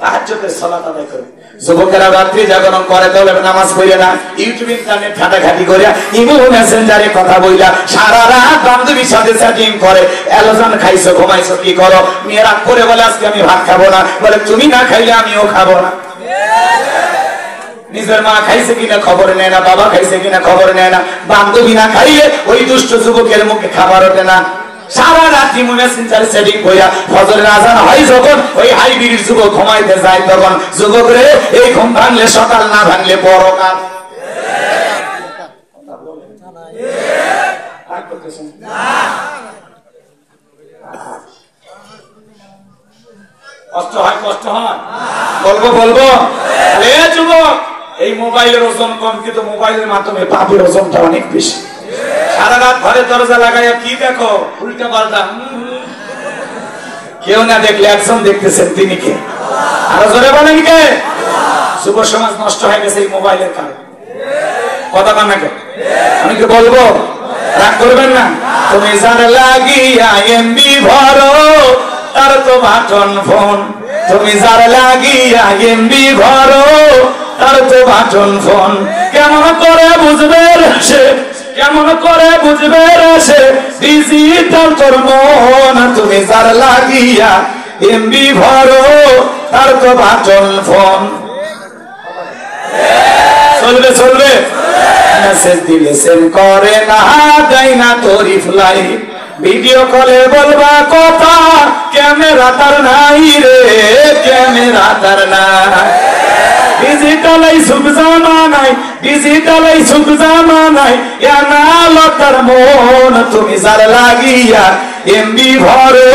তাহাজ্জুদের সালাত আদায় করে যুবকেরা রাত্রি জাগরণ করে, তাহলে নামাজ পড়ে না, ইউটিউব ইন্টারনেট ঘাটাঘাটি করে, ইমো মেসেঞ্জারে কথা বইলা সারা রাত বান্ধবীর সাথে চ্যাটিং করে, অ্যালোজান খাইছো ঘুমাইছো কি করো? মেয়েরা করে বলে আজকে আমি ভাত খাবো না, বলে তুমি না খাইলে আমিও খাবো না। নিজের মা খাইছে কিনা খবর নেয় না, বাবা খাইছে কিনা খবর নেয় না, বান্ধবী না খাইলে ওই দুষ্ট যুবকের মুখে খাবার ওঠে না। সারা রাত্রি মেসেঞ্জারে সেটিং কইরা ফজরের আজান হয় যখন ওই হাইব্রিড যুবক ঘুমাইতে যায়, তখন যুবক রে এই ঘুম ভাঙলে সকাল, না ভাঙলে পরকাল। কষ্ট হয়, কষ্ট হয়, বলবো বলবো। যুবক এই মোবাইলের ওজন কম, কিন্তু মোবাইলের মাধ্যমে পাপের ওজনটা অনেক বেশি। সারা রাত ঘরে দরজা লাগাইয়া কি দেখো? উল্টা পাল্টা। কেউ না দেখলে একজন দেখতেছেন, তিনি কে? আরো জোরে বলেন কে? যুব সমাজ নষ্ট হয়ে গেছে এই মোবাইলের কারণে। কথা বল না কে? আমি কি বলবো? রাগ করবেন না। তুমি যার লাগিয়া এমবি ভরো তার তো বাটন ফোন, তুমি যার লাগিয়া এমবি ভরো তার তো বাটন ফোন। কেমন করে বুঝবে সে, কেমন করে বুঝবে সে ডিজিটাল তোর মন, তুমি যার লাগিয়া এমবি ভরো তার তো বাটন ফোন। চলবে চলবে, মেসেজ দিলে সেন্ড করে না, দেয় না তো রিপ্লাই, ভিডিও কলে বলবা কথা ক্যামেরা তার নাই রে, ক্যামেরা তার নাই। ডিজিটাল এই সুখ জামানায়, ডিজিটাল এই সুখ জামানায় এনালো তার মন, তুমি যার লাগিয়া এমবি ভরো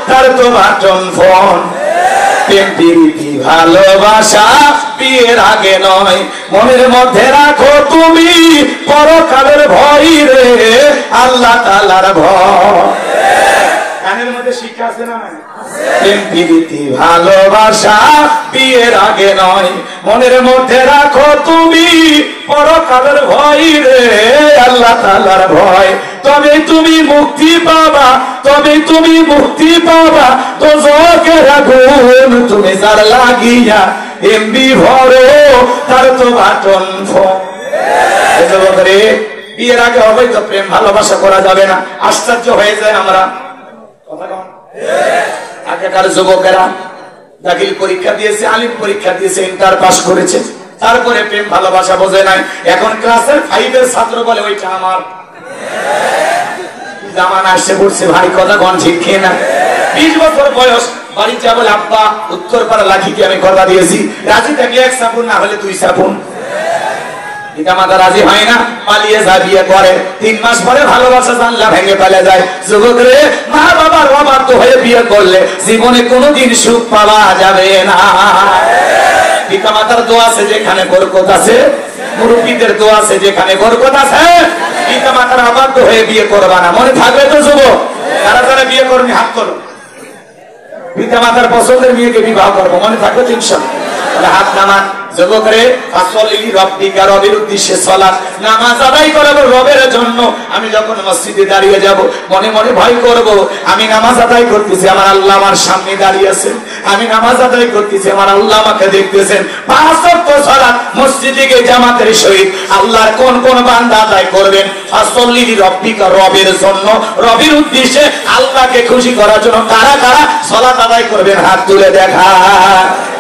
তার তো বাটন ফোন। প্রেম প্রীতি ভালোবাসা বিয়ের আগে নয়, মনের মধ্যে রাখো তুমি পরকালের ভয় রে, আল্লাহ তাআলার ভয়। গানের মধ্যে শিক্ষা আছে না? প্রেম প্রীতি ভালোবাসা বিয়ের আগে নয়, মনের মধ্যে রাখো তুমি পরকালের ভয় রে, আল্লাহ তাআলার ভয়। তবে তুমি মুক্তি পাবা, তবে তুমি মুক্তি পাবা দোজখের আগুন, তুমি যার লাগিয়া এমবি ভরো তার তো বাটন ফোন। বিয়ের আগে অবৈধ প্রেম ভালোবাসা করা যাবে না। আশ্চর্য হয়ে যায় আমরা, আগেকার যুবকেরা দাখিল পরীক্ষা দিয়েছে, আলিম পরীক্ষা দিয়েছে, ইন্টার পাস করেছে, তারপরে প্রেম ভালোবাসা বোঝে নাই। এখন ক্লাসের 5 এর ছাত্র বলে ওইটা আমার। জামানা আসছে পড়ছে ভাই, কথা কোন ঠিক খেয়ে না। 20 বছর বয়স, বাড়ি যা বলে আব্বা উত্তরপাড়া লাঠিকে আমি কথা দিয়েছি, রাজি থাকলে 1 সাপুন, না হলে 2 সাপুন। পিতা মাতা রাজি হয় না, পালিয়ে যা বিয়ে করে। 3 মাস পরে ভালোবাসা জানলা ভেঙে ফেলে যায়। যুবক রে, মা বাবার অবাধ্য হয়ে বিয়ে করলে জীবনে কোনোদিন সুখ পাওয়া যাবে না। পিতা মাতার দোয়া আছে যেখানে বরকত আছে, মুরব্বীদের দোয়া আছে যেখানে বরকত আছে। পিতা মাতার অবাধ্য হয়ে বিয়ে করবা না, মনে থাকবে তো যুবক? যারা যারা বিয়ে করনি হাত করো। পিতা মাতার পছন্দের মেয়েকে বিবাহ করবো, মনে থাকবে তো ইনশাআল্লাহ? হাত নামান। যুবকরে, ফাসলি রব্বিকা, রবের উদ্দেশ্যে সালাত, নামাজ আদায় করব রবের জন্য। আমি যখন মসজিদে দাঁড়িয়ে যাব মনে মনে ভয় করব, আমি নামাজ আদায় করতেছি, আমার আল্লাহ আমার সামনে দাঁড়িয়ে আছেন। আমি নামাজ আদায় করতেছি, আমার আল্লাহ আমাকে দেখতেছেন। 5 ওয়াক্ত সালাত মসজিদে গিয়ে জামাতের সহিত আল্লাহর কোন কোন বান্দা আদায় করবেন? ফাসলি রব্বিকা, রবের জন্য, রবের উদ্দেশ্যে, আল্লাহকে খুশি করার জন্য কারা কারা সালাত আদায় করবেন? হাত তুলে দেখা।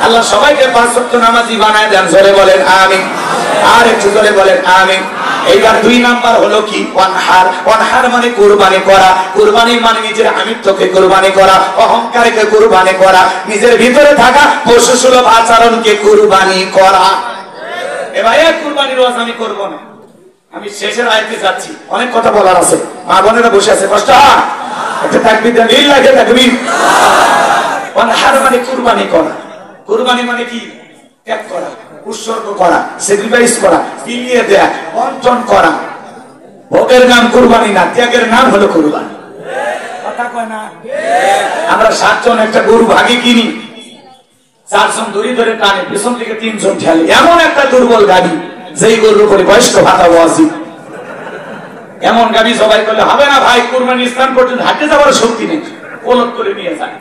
আল্লাহ সবাইকে 5 ওয়াক্ত নামাজি বানায় দেন, জোরে বলেন আমিন। আর একটু জোরে বলেন আমিন। এইবার 2 নাম্বার হলো কি? ওয়ানহার। ওয়ানহার মানে কুরবানি করা। কুরবানি মানে নিজের আমিত্বকে কুরবানি করা, অহংকারকে কুরবানি করা, নিজের ভিতরে থাকা পশুসুলভ আচরণকে কুরবানি করা। এবার এই কুরবানির ওয়াজ আমি করব না, আমি শেষের আয়াতে যাচ্ছি। অনেক কথা বলার আছে, মা বোনেরা বসে আছে, কষ্ট হয় একটা তাকবীর দেন, লিল্লাহি তাকবীর। ওয়ানহার মানে কুরবানি করা। কুরবানি মানে কি? ত্যাগ করা, উৎসর্গ করা, স্যাক্রিফাইস করা, বিলিয়ে দেয়া, বন্টন করা। ভোগের নাম কুরবানি না, ত্যাগের নাম হলো কুরবানি। কথা কয় না? আমরা 7 জন একটা গরু ভাগে কিনি, 4 জন দড়ি ধরে টানে, পেছন থেকে 3 জন ঠেলে। এমন একটা দুর্বল গাড়ি, যেই গরুর উপরে বয়স্ক ভাতা ওয়াজিব। এমন গাড়ি জবাই করলে হবে না ভাই, কুরবানি স্থান পর্যন্ত হাঁটতে যাওয়ার শক্তি নেই, ওলট করে নিয়ে যায়।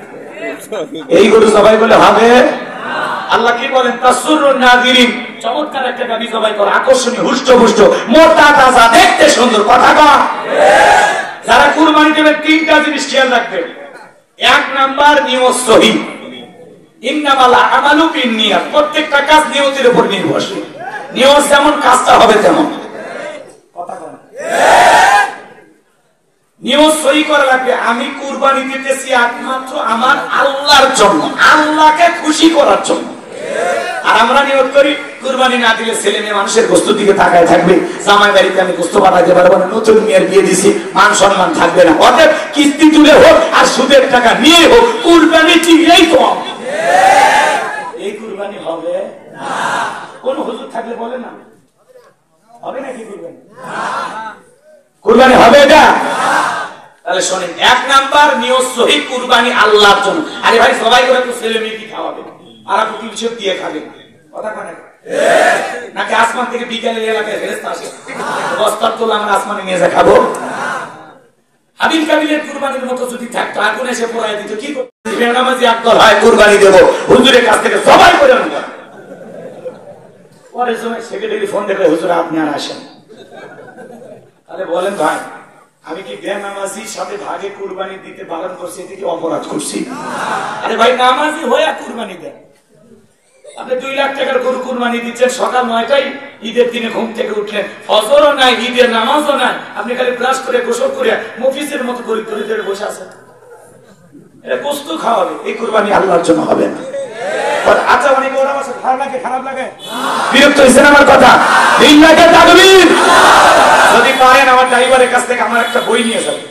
এই গরু জবাই করলে হবে? আল্লাহ কি বলেন? তাসুরুন নাযিরিন, চমৎকার একটা গাবি জবাই করা, আকর্ষণীয়, হুষ্টপুষ্ট, মোটা তাজা, দেখতে সুন্দর। কথা কয়? যারা কুরবানি দেবে 3টা জিনিস খেয়াল রাখবে। 1 নাম্বার, নিয়ত সহিহ। ইন্নামাল আমালু বিন্নিয়াত, প্রত্যেকটা কাজ নিয়তের উপর নির্ভরশীল। নিয়ত যেমন, কাজটা হবে তেমন। কথা কয়? নিয়ত সহি করা লাগবে। আমি কুরবানি দিতেছি একমাত্র আমার আল্লাহর জন্য, আল্লাহকে খুশি করার জন্য। আর আমরা নিয়ত করি কুরবানি না দিলে ছেলে মেয়ে মানুষের গোস্ত দিকে তাকায় থাকবে, জামাই বাড়িতে আমি গোস্ত পাঠাতে পারবো না, নতুন মেয়ের বিয়ে দিছি, মান সম্মান থাকবে না। অতএব কিস্তি তুলে হোক আর সুদের টাকা নিয়ে হোক, কুরবানি ঠিকই কম। এই কুরবানি হবে না। কোন হুজুর থাকলে বলে না হবে নাকি কুরবানি? কুরবানি হবে এটা? তাহলে শোনেন, 1 নাম্বার, নিয়ত সহিহ, কুরবানি আল্লাহর জন্য। আরে ভাই, সবাই করে তো ছেলে মেয়ে কি খাওয়াবে? আর আপনি কিছু দিয়ে খাবেন? কথা কয় নাকি আসমান থেকে বিকেলে এলাকায় ফেরেশতা আসে, বস্তার তোলা আমরা আসমানে নিয়ে যা খাবো? আবিল কাবিলের কুরবানির মতো যদি থাকতো আগুন এসে পোড়ায় দিত কি করতে? বেনামাজি আকল হয় কুরবানি দেব হুজুরের কাছ থেকে সবাই করে আনবো। পরে সময় সেক্রেটারি ফোন দেখে হুজুর আপনি আর আসেন। আরে বলেন ভাই আমি কি বেনামাজির সাথে ভাগে কুরবানি দিতে বারণ করছি, এতে কি অপরাধ করছি? আরে ভাই নামাজি হয়ে কুরবানি দেন। আপনি 2 লাখ টাকার গরু কুরবানি দিচ্ছেন, সকাল 9টায় ঈদের দিনে ঘুম থেকে উঠলেন, ফজরও নাই ঈদের নামাজও নাই, আপনি খালি ব্রাশ করে গোসল করে মফিসের মতো গরিব গরিবের বসে আছেন। এটা গোশত খাওয়াবে, এই কুরবানি আল্লাহর জন্য হবে না। আচ্ছা অনেক ওরা বসে ভালো লাগে খারাপ লাগে, বিরক্ত হয়েছেন আমার কথা? লিল্লাহি তাকবীর। যদি পারেন আমার ড্রাইভারের কাছ থেকে আমার একটা বই নিয়ে যাবেন,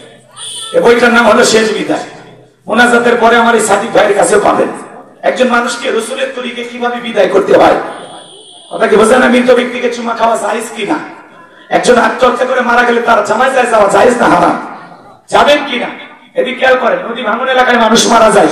এই বইটার নাম হলো শেষ বিদায়। মোনাজাতের পরে আমার এই সাদিক ভাইয়ের কাছেও পাবেন। একজন মানুষকে রাসূলের তরিকে কিভাবে বিদায় করতে হয়, কথা কি বোঝেন? মৃত ব্যক্তিকে চুমা খাওয়া জায়েজ কিনা, একজন আত্মহত্যা করে মারা গেলে তার জানাজায় যাওয়া জায়েজ না হারাম, যাবেন কিনা এদিকে খেয়াল করেন। নদী ভাঙন এলাকায় মানুষ মারা যায়,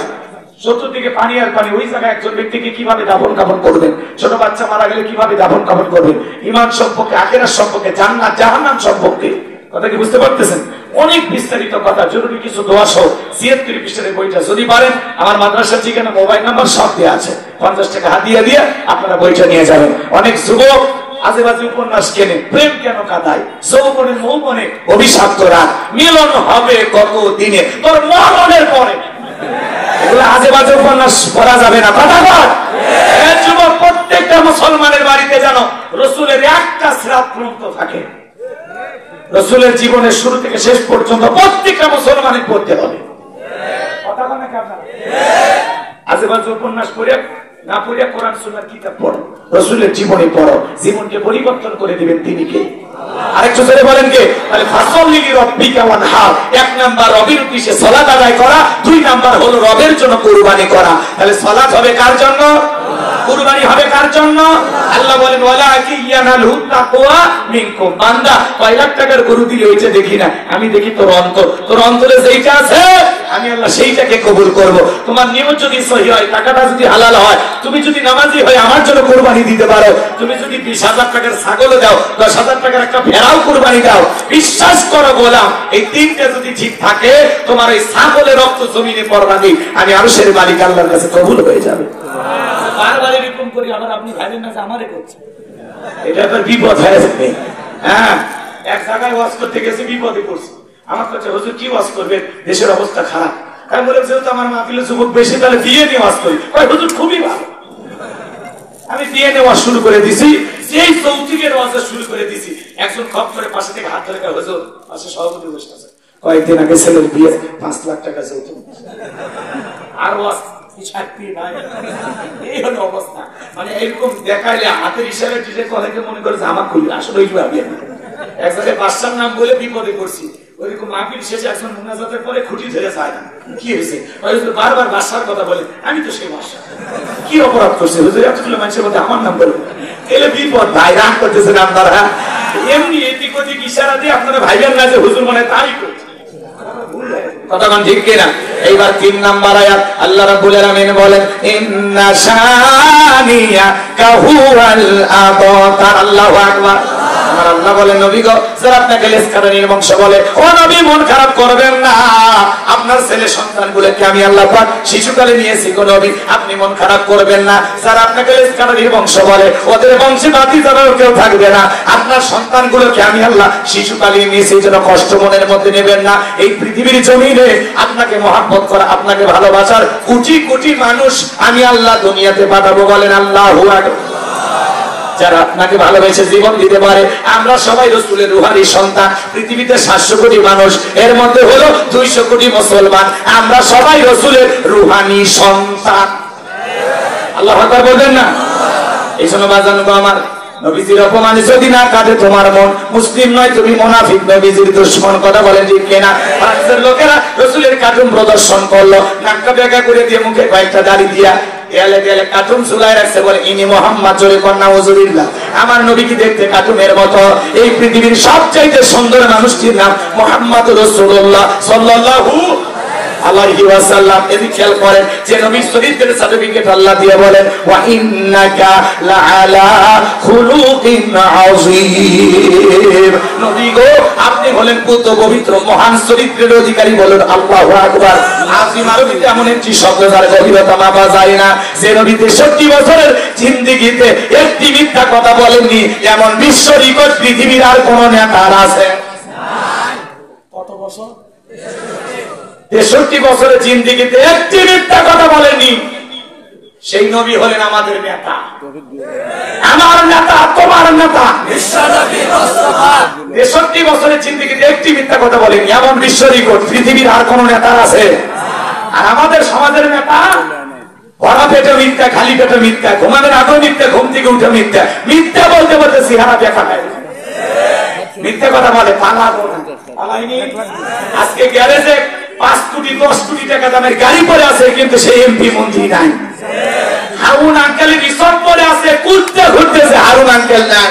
চতুর্দিকে পানি আর পানি, ওই জায়গায় একজন ব্যক্তিকে কিভাবে দাফন কাফন করবেন, ছোট বাচ্চা মারা গেলে কিভাবে দাফন কাফন করবেন, ঈমান সম্পর্কে, আখিরাত সম্পর্কে, জান্নাত জাহান্নাম সম্পর্কে, কথা কি বুঝতে পারতেছেন? অনেক বিস্তারিত কথা, জরুরি কিছু দোয়া সহ 76 পৃষ্ঠার বইটা যদি পারেন, আমার মাদ্রাসার ঠিকানা মোবাইল নাম্বার সব দেওয়া আছে, 50 টাকা হাদিয়া দিয়ে আপনারা বইটা নিয়ে যাবেন। অনেক যুবক আজেবাজে উপন্যাস কেনে, প্রেম কেন কাঁদায়, যৌবনের মৌবনে অভিশপ্ত রাত, মিলন হবে কত দিনে তোর মরণের পরে, এগুলো আজেবাজে উপন্যাস পড়া যাবে না। কথা বল যুবক, প্রত্যেকটা মুসলমানের বাড়িতে যেন রাসূলের একটা সিরাত গ্রন্থ থাকে, রাসূলের জীবনের শুরু থেকে শেষ পর্যন্ত প্রত্যেকটা মুসলমানের পড়তে হবে। কথা বলে কি আপনারা? আজেবাজে উপন্যাস পড়ে না পড়ে কোরআন সুন্নাহর কিতাব পড়ো, রাসূলের জীবনী পড়ো, জীবনকে পরিবর্তন করে দিবেন তিনি কে? আরেকটু জোরে বলেন কে? তাহলে ফাসাল্লি লিরাব্বিকা ওয়ানহার, 1 নাম্বার রবের উদ্দেশ্যে সালাত আদায় করা, 2 নাম্বার হলো রবের জন্য কুরবানি করা। তাহলে সালাত হবে কার জন্য? কুরবানি হবে কার জন্য? আল্লাহ বলেন ওয়ালাকি ইয়ানালহু তাকওয়া মিনকুম। বান্দা 5 লাখ টাকার গরু দিলে ওইটা দেখি না, আমি দেখি তোর অন্তর, তোর অন্তরে যেইটা আছে আমি আল্লাহ সেইটাকে কবুল করব। তোমার নিয়ত যদি সহি হয়, টাকাটা যদি হালাল হয়, তুমি যদি নামাজি হয়ে আমার জন্য কুরবানি দিতে পারো, তুমি যদি 20,000 টাকার ছাগল দাও, 10,000 টাকার একটা ভেড়াও কুরবানি দাও, বিশ্বাস করো গোলাম এই তিনটা যদি ঠিক থাকে, তোমার এই ছাগলের রক্ত জমিনে পড়বা নেই, আমি আরশের মালিক আল্লাহর কাছে কবুল হয়ে যাবে। বারবার এরকম করি, আবার আপনি ভাবেন না যে আমারে করছে, এটা তো বিপদ হয়ে যাবে। হ্যাঁ, এক জায়গায় ওয়াজ করতে গেছে, বিপদে পড়ছে, আমার কাছে হুজুর কি ওয়াজ করবে, দেশের অবস্থা খারাপ। আমি বলে যেহেতু আমার মাহফিলে যুবক বেশি, তাহলে বিয়ে নিয়ে ওয়াজ করি। হুজুর খুবই ভালো, আমি বিয়ে নিয়ে ওয়াজ শুরু করে দিছি, সেই চৌথিকের ওয়াজ শুরু করে দিছি। একজন খপ করে পাশে থেকে হাত ধরে হুজুর, পাশে সভাপতি বসে আছে, কয়েকদিন আগে ছেলের বিয়ে 5 লাখ টাকা যৌতুক, আর ওয়াজ এই হলো অবস্থা। মানে এরকম দেখাইলে হাতের ইশারা দিলে অনেকে মনে করে যে আমার করি, আসলে এইভাবে এক জায়গায় বাদশার নাম বলে বিপদে পড়ছি। ওইরকম মাহফিল শেষে একজন মুনাজাতের পরে খুঁটি ধরে যায় না, কি হয়েছে? বারবার বাদশার কথা বলে, আমি তো সেই বাদশা, কি অপরাধ করছে হুজুর এতগুলো মানুষের মধ্যে আমার নাম বলবো, এলে বিপদ। ভাই রাগ করতেছেন আপনারা, এমনি এদিক ওদিক ইশারা দিয়ে আপনারা ভাইবেন না যে হুজুর মানে তাই করছে, কতক্ষণ ঠিক কিনা? এইবার 3 নাম্বার আয়াত আল্লাহ রাব্বুল আলামিন বলেন ইন্না শানিয়াকা হুয়াল আবতার। আল্লাহু আকবার। আমার আল্লাহ বলেন নবী গো, যারা আপনাকে লেসকারানির বংশ বলে, ও নবী মন খারাপ করবেন না, আপনার ছেলে সন্তানগুলোকে আমি আল্লাহ পাক শিশুকালে নিয়েছি গো নবী, আপনি মন খারাপ করবেন না। যারা আপনাকে লেসকারানির বংশ বলে, ওদের বংশে বাতি যাবেও কেউ থাকবে না, আপনার সন্তানগুলোকে আমি আল্লাহ শিশুকালে নিয়েছি, যেন কষ্ট মনের মধ্যে নেবেন না। এই পৃথিবীর জমিনে আপনাকে মহব্বত করা, আপনাকে ভালোবাসার কোটি কোটি মানুষ আমি আল্লাহ দুনিয়াতে পাঠাবো। বলেন আল্লাহু আকবার। যারা আপনাকে ভালোবেসে জীবন দিতে পারে, আমরা সবাই রাসূলের রূহানি সন্তান। পৃথিবীতে 700 কোটি মানুষ, এর মধ্যে হলো 200 কোটি মুসলমান, আমরা সবাই রাসূলের রূহানি সন্তান। আল্লাহু আকবার বলবেন না? এই জন্য বাজানো আমার নবীজির অপমানে যদি না কাটে তোমার মন, মুসলিম নয় তুমি মুনাফিক, নবীজির দুশমন। কথা বলেন ঠিক কিনা? ফ্রান্সের লোকেরা রাসূলের কার্টুন প্রদর্শন করলো, নাকটা বেঁকা করে দিয়ে মুখে কয়েকটা দাড়ি দিয়া দেয়ালে দেয়ালে কার্টুন ঝুলায় রাখছে, বলে ইনি মুহাম্মদ, জোরে কন্যা ওযুবিল্লাহ। আমার নবী কি দেখতে কার্টুনের মতো? এই পৃথিবীর সবচাইতে সুন্দর মানুষটির নাম মুহাম্মদ রাসূলুল্লাহ সাল্লাল্লাহু আলাইহি ওয়াসাল্লাম। এদিকে খেয়াল করেন যে নবীর শরীফের সার্টিফিকেট আল্লাহ দিয়ে বলেন ওয়া ইন্নাকা লাআলা খুলুকিন আযীম। নবী গো, আপনি আপনি হলেন পুত্র পবিত্র মহান চরিত্রের অধিকারী, বলেন আল্লাহু আকবার। আজিম আরবিতে এমন একটি শব্দ যার গভীরতা মাপা যায় না। যে নবী 63 বছরের জিন্দেগিতে একটি মিথ্যা কথা বলেননি, এমন বিশ্ব রেকর্ড পৃথিবীর আর কোন নেতা আছে? কত বছর? 63 বছরের জিন্দেগিতে একটি মিথ্যা কথা বলেননি। সেই নবী হলেন আমাদের নেতা, আমার নেতা, তোমার নেতা বিশ্বনবী মুস্তাফা। 63 বছরের জিন্দেগিতে একটি মিথ্যা কথা বলেননি, এমন বিশ্ব রেকর্ড পৃথিবীর আর কোন নেতা আছে? আর আমাদের সমাজের নেতা ভরা পেটে মিথ্যা, খালি পেটে মিথ্যা, ঘুমানোর আগেও মিথ্যা, ঘুম থেকে উঠে মিথ্যা, মিথ্যা বলতে বলতে চেহারা দেখা যায়, মিথ্যা কথা বলে। পালাইনি আজকে গ্যারেজে 5 কোটি 10 কোটি টাকা দামের গাড়ি পরে আছে, কিন্তু সেই এমপি মন্ত্রী নাই। হারুন আঙ্কেলের রিসর্ট পরে আছে, কুত্তে ঘুরতেছে, হারুন আঙ্কেল নাই।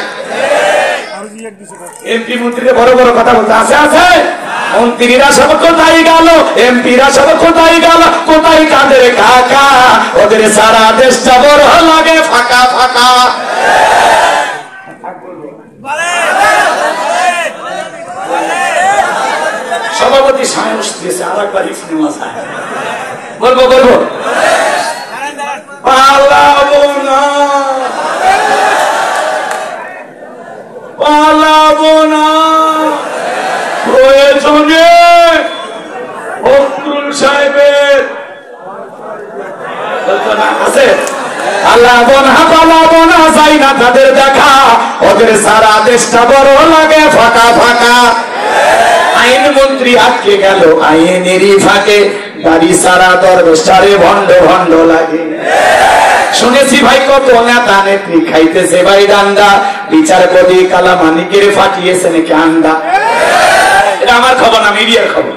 এমপি মন্ত্রীরা বড় বড় কথা বলতে আছে আছে, মন্ত্রীরা সব কোথায় গেল, এমপিরা সব কোথায় গেল, কোথায় কাদের কাকা, ওদের সারা দেশটা বড় লাগে ফাঁকা ফাঁকা। সভাপতি সাহস দিয়েছে আর একবার সিনেমা চায়, বলবো বলবো পালাবো না, পালাবো না, প্রয়োজনে ফখরুল সাহেবের আছে, পালাবো না পালাবো না, যাই না তাদের দেখা, ওদের সারা দেশটা বড় লাগে ফাঁকা ফাঁকা। আইন মন্ত্রী আটকে গেল আইনেরই ফাঁকে, দাড়ি সারা দরবেশারে ভণ্ড ভণ্ড লাগে। শুনেছি ভাই কত নেতা নেত্রী খাইতেছে ভাই ডান্ডা, বিচারপতি কালামানিকের ফাটিয়েছে নাকি আন্ডা। এটা আমার খবর না, মিডিয়ার খবর।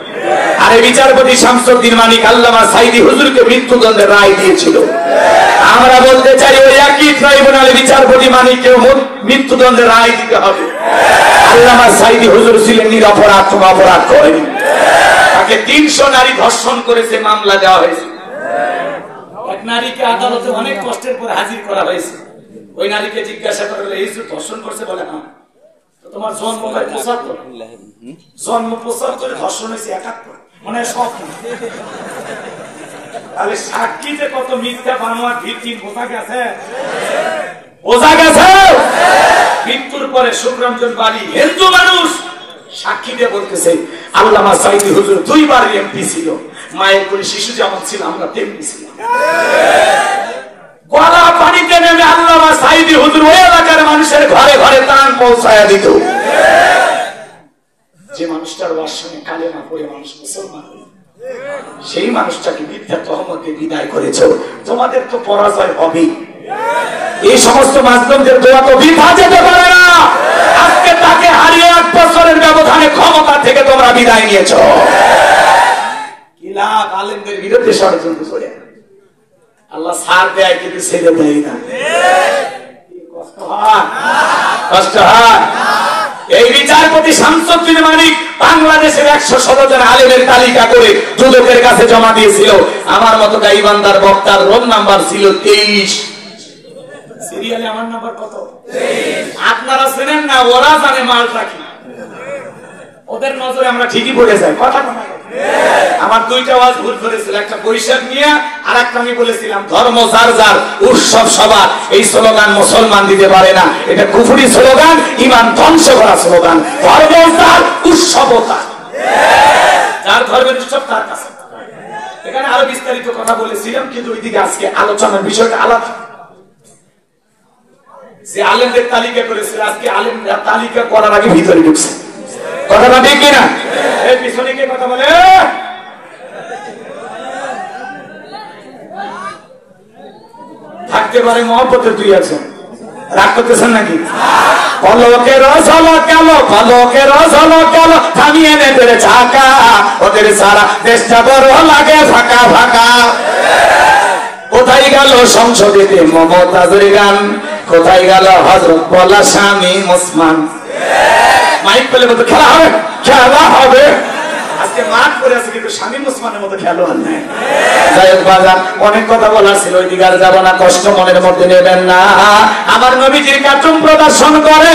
আরে বিচারপতি শামসুদ্দিন মানিক আল্লামা সাইদি হুজুরকে মৃত্যুদণ্ডের রায় দিয়েছিল। আমরা বলতে চাই ওই একই ট্রাইব্যুনালে বিচারপতি মানিককে মৃত্যুদণ্ডের রায় দিতে হবে। আল্লামা সাইদি হুজুর ছিলেন নিরপরাধ, কোনো অপরাধ করেনি, তাকে 300 নারী ধর্ষণ করেছে, মামলা দেওয়া হয়েছে। এক নারীকে আদালতে অনেক কষ্টের পর হাজির করা হয়েছে। ওই নারীকে জিজ্ঞাসা করলে এই যে ধর্ষণ করছে, বলে না তোমার জন্ম 75, জন্ম 75, ধর্ষণ হয়েছে 71, মানে সব। তাহলে সাক্ষী যে কত মিথ্যা বানোয়ার ভিত্তিম বোঝা গেছে, বোঝা গেছে। মৃত্যুর পরে সুব্রমঞ্জন বাড়ি হিন্দু মানুষ সাক্ষী দিয়ে বলতেছে আল্লামা সাইদি হুজুর 2 বার এমপি ছিল, মায়ের কোলে শিশু যেমন ছিল আমরা তেমনি ছিলাম। গলা পানিতে নেমে আল্লামা সাইদি হুজুর ওই এলাকার মানুষের ঘরে ঘরে ত্রাণ পৌঁছায়া দিত। যে মানুষটার ওয়াসনে কালেমা পড়ে মানুষ মুসলমান, সেই মানুষটাকে মিথ্যা তহমতে বিদায় করেছ, তোমাদের তো পরাজয় হবেই। এই সমস্ত মাধ্যমদের দোয়া তো বৃথা যেতে পারে না। আজকে তাকে হারিয়ে 1 বছরের ব্যবধানে ক্ষমতা থেকে তোমরা বিদায় নিয়েছ। কি লাভ আলেমদের বিরুদ্ধে ষড়যন্ত্র করে, আল্লাহ ছাড় দেয় কিন্তু ছেড়ে দেয় না। কষ্ট হয়, কষ্ট হয়। এই বিচারপতি শামসুদ্দিন মানিক বাংলাদেশের 116 জন আলেমের তালিকা করে দুদকের কাছে জমা দিয়েছিল। আমার মতো গাইবান্দার বক্তার রোল নাম্বার ছিল 23। সিরিয়ালে আমার নাম্বার কত? 23। আপনারা চেনেন না, ওরা জানে মালটা কি। ওদের নজরে আমরা ঠিকই পড়ে যাই, কথা বলা। আমার 2টা ওয়াজ ভুল করেছিল, একটা বৈশাখ নিয়ে আর একটা আমি বলেছিলাম ধর্ম যার যার উৎসব সবার। এই স্লোগান মুসলমান দিতে পারে না, এটা কুফরি স্লোগান, ঈমান ধ্বংস করা স্লোগান। ধর্ম যার, উৎসব তার, যার ধর্মের উৎসব তার কাছে। এখানে আরো বিস্তারিত কথা বলেছিলাম, কিন্তু ওইদিকে আজকে আলোচনার বিষয়টা আলাদা। যে আলেমদের তালিকা করেছিল, আজকে আলেমরা তালিকা করার আগে ভিতরে ঢুকছে। কথাটা ঠিক কিনা? এই পিছনে কে কথা বলে? থাকতে পারে মহব্বতের 2 আছেন, রাগ করতেছেন নাকি? পলকের ঝলক গেল, পলকের ঝলক গেল, থামিয়ে নেদের ঝাঁকা, ওদের সারা দেশটা বড় লাগে ফাঁকা ফাঁকা। কোথায় গেল সংসদেতে মমতাজের গান, কোথায় গেল হযরত বলা স্বামী ওসমান? মাইক পেলে বলতো খেলা হবে, খেলা হবে। আজ আজকে মাঠ করে আছে কিন্তু শামীম ওসমানের মতো খেলোয়াড় নেই। যাই হোক বাজার, অনেক কথা বলার ছিল, ওই দিকে আর যাবো না, কষ্ট মনের মধ্যে নেবেন না। আমার নবীজির কার্টুন প্রদর্শন করে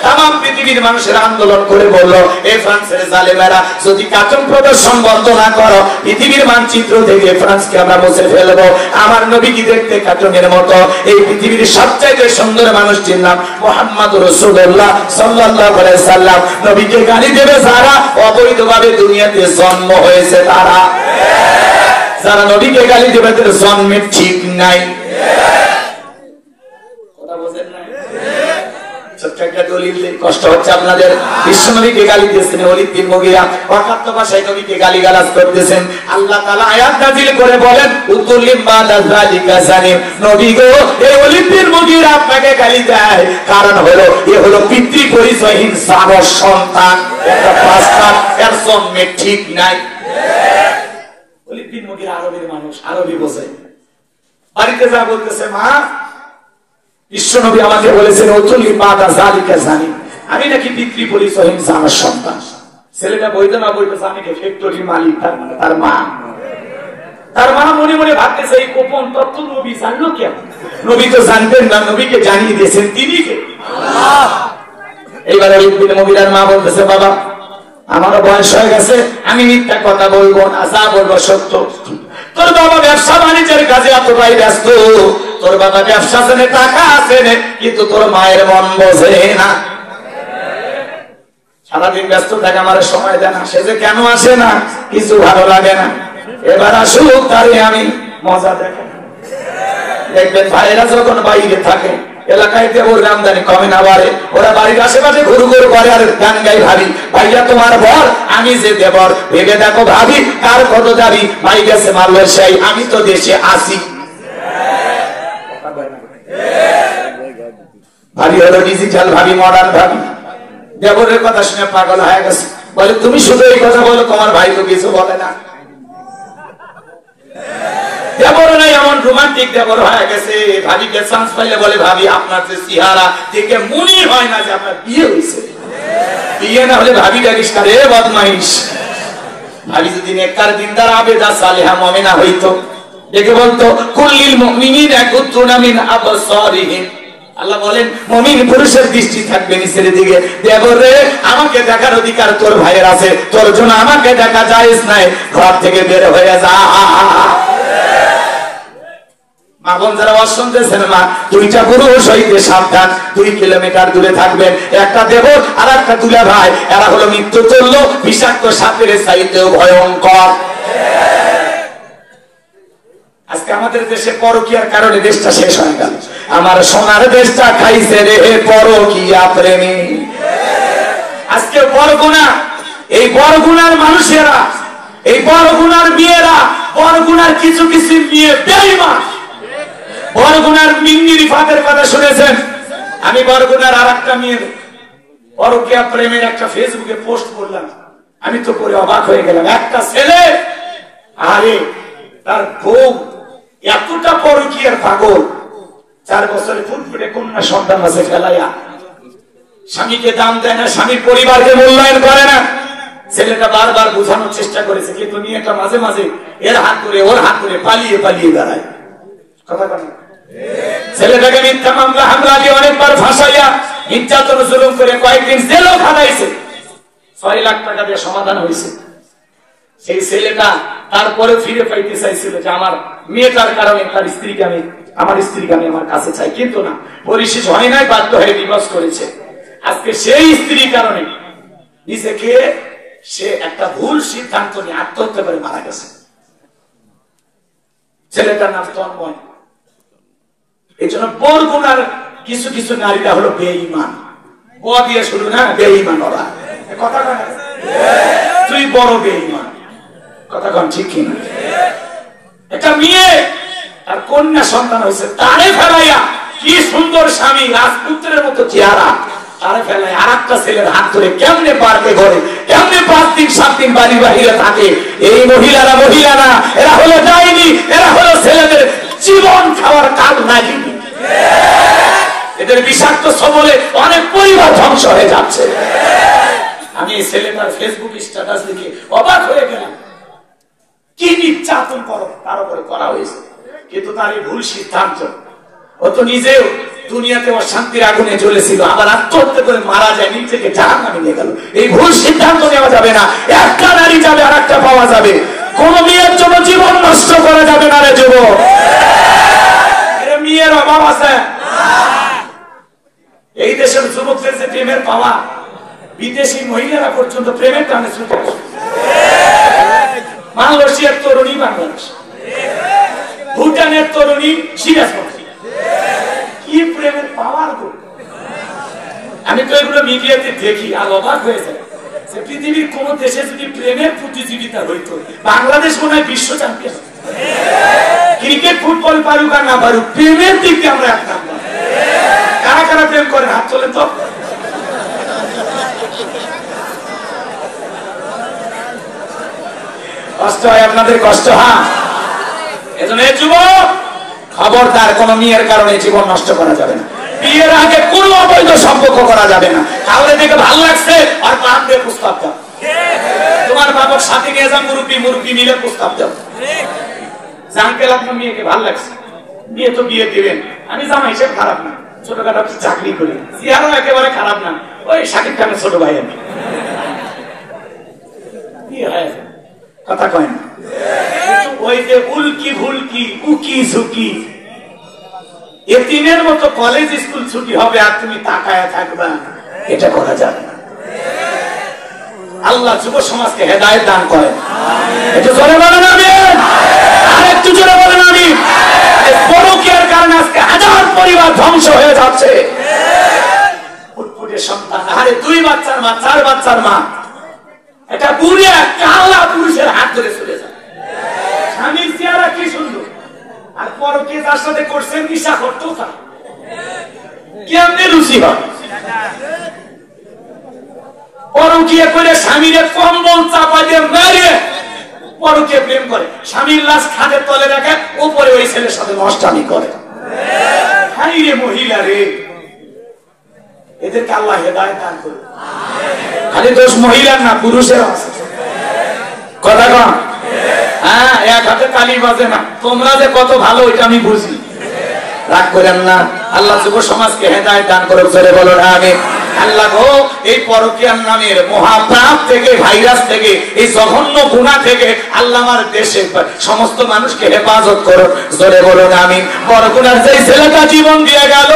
তামাম পৃথিবীর মানুষের আন্দোলন করে বললো, এই ফ্রান্সের জালেমেরা যদি কার্টুন প্রদর্শন বন্ধ না করো, পৃথিবীর মানচিত্র থেকে ফ্রান্সকে আমরা মুছে ফেলবো। আমার নবীকে দেখতে কার্টুনের মতো, এই পৃথিবীর সবচাইতে সুন্দর মানুষটির নাম মুহাম্মদ রাসূলুল্লাহ সাল্লাল্লাহু আলাইহি সাল্লাম। নবীকে গালি দেবে যারা, অবৈধভাবে দুনিয়াতে জন্ম হয়েছে তারা। যারা নবীকে গালি দেবে তাদের জন্মের ঠিক নাই। কথা বুঝেন না? ছোট্ট একটা দলিল দেই, কষ্ট হচ্ছে আপনাদের। বিশ্বনবীকে গালি দিয়েছেন ওলীদ বিন মুগীরা, অকাট্য ভাষায় নবীকে গালিগালাজ করতেছেন। আল্লাহ তাআলা আয়াত নাযিল করে বলেন, উতুলিম বাদা যালিকা জানিম, নবী গো এই ওলীদ বিন মুগীরা আপনাকে গালি দেয়, কারণ হলো এ হলো পিতৃ পরিচয়হীন জানোয়ার সন্তান, একটা বাচ্চা, এর জন্মে ঠিক নাই। ওলীদ বিন মুগীরা আরবের মানুষ, আরবি বোঝে। বাড়িতে যা বলতেছে, মা বিশ্বনবী আমাকে বলেছেন ওতুলি বাদা যালিকা জানিম, আমি নাকি পিতৃ পরিচয়হীন জানোয়ার সন্তান। ছেলেটা বইতে না বইতে জানিকে ফ্যাক্টরির মালিক, তার মানে তার মা। তার মা মনে মনে ভাবতেছে এই গোপন তথ্য নবী জানলো কেন? নবী তো জানতেন না, নবীকে জানিয়ে দিয়েছেন তিনি কে? আল্লাহ। এইবার ওলীদ বিন মুগীরার মা বলতেছে, বাবা আমারও বয়স হয়ে গেছে, আমি মিথ্যা কথা বলবো না, যা বলবো সত্য। তোর বাবা ব্যবসা বাণিজ্যের কাজে এতটাই ব্যস্ত, তোর বাবা ব্যবসা জেনে টাকা আছে, কিন্তু তোর মায়ের মন বোঝে না। সারাদিন ব্যস্ত থাকে, আমার সময় দেয় না। সে যে কেন আসে না কিছু ভালো লাগে না। এবার আসুক, তারে আমি মজা দেখে। দেখবেন ভাইয়েরা যখন বাইরে থাকে, এলাকায় ওর আমদানি কমে না বাড়ে, ওরা বাড়ির আশেপাশে ঘুরু ঘুরু করে আর গান গাই, ভাবি ভাইয়া তোমার বর, আমি যে দেবর, ভেবে দেখো ভাবি কার কত দাবি, ভাই গেছে মালয়েশিয়ায়, আমি তো দেশে আসি। ভাবি হলো ডিজিটাল ভাবি, মডার্ন ভাবি। দেবরের কথা শুনে পাগল হয়ে গেছে, বলে তুমি শুধু এই কথা বলো, তোমার ভাই তো কিছু বলে না। দেবর নাই এমন রোমান্টিক দেবর হয়ে গেছে, ভাবিকে চান্স পাইলে বলে, ভাবি আপনার যে চেহারা থেকে মনে হয় না যে আপনার বিয়ে হয়েছে। বিয়ে না হলে ভাবি ডাকিস কারে বদমাইশ। ভাবি যদি নেককার দিনদার আবেদা সালেহা মুমিনা হইতো, দেখে বলতো কুল্লিল মুমিনিনা ইয়াগুদ্দুনা মিন আবসারিহিম। আল্লাহ বলেন মুমিন পুরুষের দৃষ্টি থাকবে নিচের দিকে। দেবর রে, আমাকে দেখার অধিকার তোর ভাইয়ের আছে, তোর জন্য আমাকে দেখা জায়েজ নাই, ঘর থেকে বের হয়ে যা। মা বোন যারা শুনতেছেন, মা দুইটা পুরুষ হইতে সাবধান, 2 কিলোমিটার দূরে থাকবেন। একটা দেবর আর একটা দুলা ভাই, এরা হলো মৃত্যু চলল বিষাক্ত সাপের চাইতেও ভয়ঙ্কর। আজকে আমাদের দেশে পরকীয়ার কারণে দেশটা শেষ হয়ে গেল। আমার সোনার দেশটা খাইছে রে পরকীয়া প্রেমী। আজকে বরগুনা, এই বরগুনার মানুষেরা, এই বরগুনার মেয়েরা, বরগুনার কিছু কিছু মেয়ে বেঈমান। বরগুনার মিন্নি রিফাতের কথা শুনেছেন? আমি বরগুনার আর একটা মেয়ের পরকীয়া প্রেমের একটা ফেসবুকে পোস্ট করলাম, আমি তো পরে অবাক হয়ে গেলাম। একটা ছেলে, আরে তার বউ এতটা পরকীয়ার পাগল, 4 বছরের ফুটফুটে কন্যা সন্তান আছে ফেলাইয়া, স্বামীকে দাম দেয় না, স্বামীর পরিবারকে মূল্যায়ন করে না। ছেলেটা বারবার বোঝানোর চেষ্টা করেছে, কিন্তু মেয়েটা মাঝে মাঝে এর হাত ধরে ওর হাত ধরে পালিয়ে পালিয়ে বেড়ায়। কথা বলে ছেলেটাকে মিথ্যা মামলা হামলা দিয়ে অনেকবার ফাঁসাইয়া নির্যাতন জুলুম করে কয়েকদিন জেলও খাটাইছে। 6 লাখ টাকা দিয়ে সমাধান হয়েছে। সেই ছেলেটা তারপরে ফিরে পাইতে চাইছিল যে আমার মেয়েটার কারণে তার স্ত্রীকে আমি, আমার স্ত্রীকে আমি আমার কাছে চাই, কিন্তু না, পরিশেষ হয় নাই, বাধ্য হয়ে ডিভোর্স করেছে। আজকে সেই স্ত্রীর কারণে নিজেকে সে একটা ভুল সিদ্ধান্ত নিয়ে আত্মহত্যা করে মারা গেছে। ছেলেটার নাম তন্ময়। এই জন্য বরগুনার কিছু কিছু নারীরা হলো বেঈমান। ব দিয়ে শুরু না, বেঈমান ওরা। কথা কন, তুই বড় বেঈমান। কথা কন ঠিক কিনা? একটা মেয়ে তার কন্যা সন্তান হয়েছে, তারে ফেলাইয়া, কি সুন্দর স্বামী, রাজপুত্রের মতো চেহারা, তারে ফেলাই আর একটা ছেলের হাত ধরে কেমনে পারবে ঘরে, কেমনে 5 দিন 7 দিন বাড়ি বাহিরে থাকে। এই মহিলারা মহিলা না, এরা হলো ডাইনি, এরা হলো ছেলেদের জীবন খাওয়ার কাল নাগিনী। এদের বিষাক্ত সবলে অনেক পরিবার ধ্বংস হয়ে যাচ্ছে। আমি এই ছেলেটার ফেসবুক স্ট্যাটাস দেখে অবাক হয়ে গেলাম। কি নির্যাতন তার উপরে করা হয়েছে, কিন্তু তার এই ভুল সিদ্ধান্ত। ও তো নিজেও দুনিয়াতে অশান্তির আগুনে জ্বলেছিল, আবার আত্মহত্যা করে মারা যায়, নিজেকে জাহান্নামে নিয়ে গেল। এই ভুল সিদ্ধান্ত নেওয়া যাবে না। একটা নারী যাবে আর একটা পাওয়া যাবে, কোন মেয়ের জন্য জীবন নষ্ট করা যাবে না রে যুবক। মেয়ের অভাব আছে এই দেশের যুবকদের, যে প্রেমের পাওয়া, বিদেশি মহিলারা পর্যন্ত প্রেমের টানে ছুটে আসে। মালয়েশিয়ার তরুণী বাংলাদেশ, ভুটানের তরুণী সিরাজগঞ্জ, কি প্রেমের পাওয়ার গো। আমি তো এগুলো মিডিয়াতে দেখি আর অবাক হয়ে যায় যে পৃথিবীর কোন দেশে যদি প্রেমের প্রতিযোগিতা হইতো, বাংলাদেশ মনে হয় বিশ্ব চ্যাম্পিয়ন। ক্রিকেট ফুটবল পারুক আর না পারুক, প্রেমের দিক দিয়ে আমরা এক নাম্বার। কারা কারা প্রেম করেন হাত তোলেন তো। কষ্ট হয় আপনাদের, কষ্ট হয়। এজন্য যুবক খবরদার, কোন মেয়ের কারণে জীবন নষ্ট করা যাবে না। বিয়ের আগে কোনো অবৈধ সম্পর্ক করা যাবে না। কাউরে দেখে ভালো লাগছে আর বাপ দিয়ে প্রস্তাব দাও, তোমার বাপক সাথে নিয়ে যান, মুরব্বী মিলে প্রস্তাব দাও। জানকেল আপনার মেয়েকে ভালো লাগছে, বিয়ে তো বিয়ে দিবেন। আমি জামাই হিসেবে খারাপ না, ছোটখাটো চাকরি করি, চেহারাও একেবারে খারাপ না, ওই শাকিব খানের ছোট ভাই আমি। বিয়ে হয় কথা কয় না, ওই যে উল্কি ভুলকি উকি ঝুঁকি, এতিমের মতো কলেজ স্কুল ছুটি হবে আর তুমি তাকায়া থাকবা, এটা করা যাবে না। আল্লাহ যুব সমাজকে হেদায়েত দান করেন। একটু জোরে বলেন আমিন, আর একটু জোরে বলেন আমিন। পরকীয়ার কারণে আজকে হাজার পরিবার ধ্বংস হয়ে যাচ্ছে। ফুটফুটে সন্তান, আরে 2 বাচ্চার মা, 4 বাচ্চার মা, এটা বুড়ি কালা পুরুষের হাত ধরে চলে যায়। স্বামীর চেহারা কি সুন্দর, আর পরকীয়া যার সাথে করছেন নিশা করতো তা কেমনে রুচি হয়। পরকীয়া করে স্বামীরে কম্বল চাপা দিয়ে মেরে পরকীয়া প্রেম করে, স্বামীর লাশ খাটের তলে রাখে, উপরে ওই ছেলের সাথে নষ্টামি করে। হাই রে মহিলা রে, এদেরকে আল্লাহ হেদায়েত দান করুন। খালি দোষ মহিলার না, পুরুষের আছে। কথা কন, হ্যাঁ, এক হাতে তালি বাজে না। তোমরা যে কত ভালো এটা আমি বুঝি, রাগ করেন না। আল্লাহ যুব সমাজকে হেদায়েত দান করুন, জোরে বলুন আমিন। আল্লাহ গো, এই পরকীয়ার নামের মহাপাপ থেকে, ভাইরাস থেকে, এই জঘন্য গুনাহ থেকে আল্লাহ আমার দেশে সমস্ত মানুষকে হেফাজত করুন, জোরে বলুন আমিন। বরগুনার যে ছেলেটা জীবন দিয়ে গেল,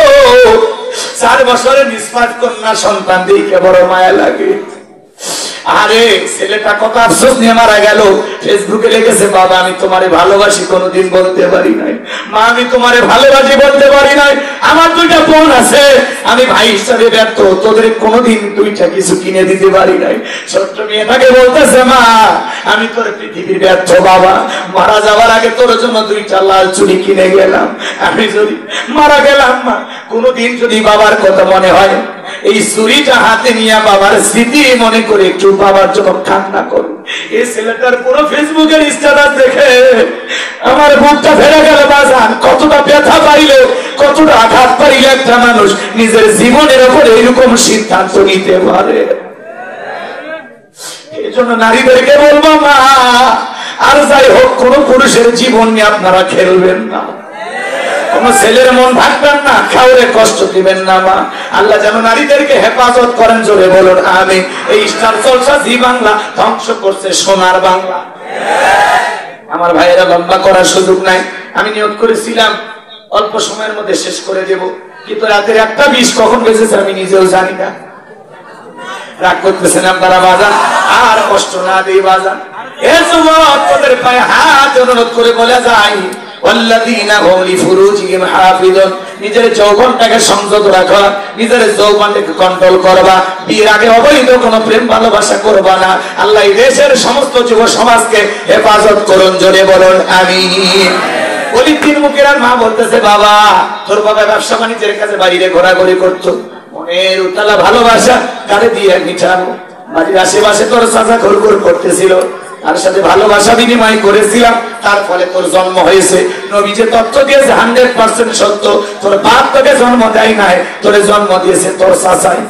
4 বছরের নিষ্পাপ কন্যা সন্তান দেখে বড় মায়া লাগে। আরে ছেলেটা কত আফসোস নিয়ে মারা গেল। ফেসবুকে লিখেছে, বাবা আমি তোমারে ভালোবাসি কোনোদিন বলতে পারি নাই, মা আমি তোমারে ভালোবাসি বলতে পারি নাই, আমার 2টা বোন আছে, আমি ভাই হিসাবে ব্যর্থ, তোদের কোনোদিন 2টা কিছু কিনে দিতে পারি নাই। ছোট্ট মেয়েটাকে বলতেছে, মা আমি তোর পৃথিবীর ব্যর্থ বাবা, মারা যাওয়ার আগে তোর জন্য 2টা লাল চুড়ি কিনে গেলাম, আমি যদি মারা গেলাম মা, কোনোদিন যদি বাবার কথা মনে হয়, এই চুরিটা হাতে নিয়ে বাবার স্মৃতি মনে করে একটু বাবার জন্য কান্না করুন। এই ছেলেটার পুরো ফেসবুকের স্ট্যাটাস দেখে আমার বুকটা ফেরে গেল। বাজান, কতটা ব্যথা পাইলে, কতটা আঘাত পাইলে একটা মানুষ নিজের জীবনের উপর এইরকম সিদ্ধান্ত নিতে পারে। এই জন্য নারীদেরকে বলবো, মা আর যাই হোক, কোন পুরুষের জীবন নিয়ে আপনারা খেলবেন না, কোন ছেলের মন ভাঙবেন না, কাউরে কষ্ট দিবেন না মা। আল্লাহ যেন নারীদেরকে হেফাজত করেন, জোরে বলুন আমিন। এই স্টার জলসা জি বাংলা ধ্বংস করছে সোনার বাংলা। আমার ভাইয়েরা, লম্বা করার সুযোগ নাই, আমি নিয়ত করেছিলাম অল্প সময়ের মধ্যে শেষ করে দেব, কিন্তু রাতের 1:20 কখন বেজেছে আমি নিজেও জানি না। রাগ করতেছেন আপনারা বাজান, আর কষ্ট না দিই বাজান। এ যুবক, তোদের পায়ে হাত অনুরোধ করে বলে যাই, নিজের যৌবনটাকে সংযত রাখা, নিজের যৌবনটাকে কন্ট্রোল করবা, বিয়ের আগে অবৈধ কোনো প্রেম ভালোবাসা করবা না। আল্লাহ এই দেশের সমস্ত যুব সমাজকে হেফাজত করুন, জোরে বলুন আমিন। বলি 3 মুখের মা বলতেছে, বাবা তোর বাবা ব্যবসা বাণিজ্যের কাছে বাইরে ঘোরাঘুরি করতো, মনের উতলা ভালোবাসা কারে দিয়ে মিঠাবো, বাড়ির আশেপাশে তোর চাচা ঘুরঘুর করতেছিল, তার সাথে ভালোবাসা বিনিময় করেছিলাম, তার ফলে তোর জন্ম হয়েছে। নবী যে তথ্য দিয়েছে 100% সত্য, তোর বাপ তোকে জন্ম দেয় নাই, তোরে জন্ম দিয়েছে তোর চাচাই।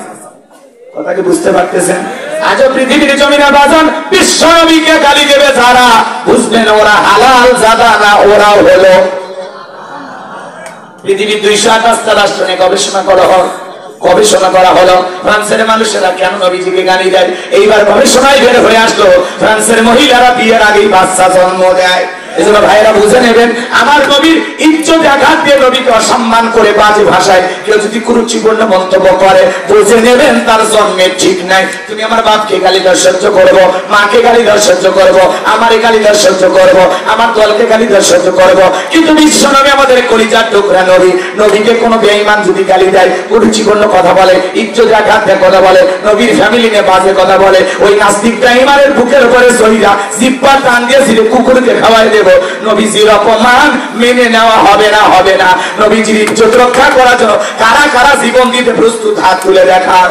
কথা কি বুঝতে পারতেছেন? আজ পৃথিবীর জমিনে বাজান বিশ্ব নবীকে গালি দেবে যারা, বুঝবেন ওরা হালাল জাদা না, ওরা হলো পৃথিবীর 228টা রাষ্ট্র নিয়ে গবেষণা করা হলো ফ্রান্সের মানুষেরা কেন নবীজিকে গালি দেয়। এইবার গবেষণায় বের হয়ে আসলো ফ্রান্সের মহিলারা বিয়ের আগেই বাচ্চা জন্ম দেয়। এজন্য ভাইরা বুঝে নেবেন, আমার নবীর ইজ্জতে আঘাত দিয়ে নবীকে অসম্মান করে বাজে ভাষায় কেউ যদি কুরুচিপূর্ণ মন্তব্য করে, বুঝে নেবেন তার জন্মের ঠিক নাই। তুমি আমার বাপকে গালি দেওয়া সহ্য করবো, মাকে গালি দেওয়া সহ্য করবো, আমারে গালি দেওয়া সহ্য করবো, আমার দলকে গালি দেওয়া সহ্য করবো, কিন্তু বিশ্ব নবী আমাদের কলিজার টুকরা নবী, নবীকে কোনো বেঈমান যদি গালি দেয়, কুরুচিপূর্ণ কথা বলে, ইজ্জতে আঘাত দিয়ে কথা বলে, নবীর ফ্যামিলি নিয়ে বাজে কথা বলে, ওই নাস্তিকটা ইমানের বুকের উপরে সহিরা জিব্বা টান দিয়ে ছিলে কুকুরকে খাওয়াই দেব, নবীজির অপমান মেনে নেওয়া হবে না। নবীজির ইজ্জত রক্ষা করার জন্য কারা কারা জীবন দিতে প্রস্তুত, হাত তুলে দেখার।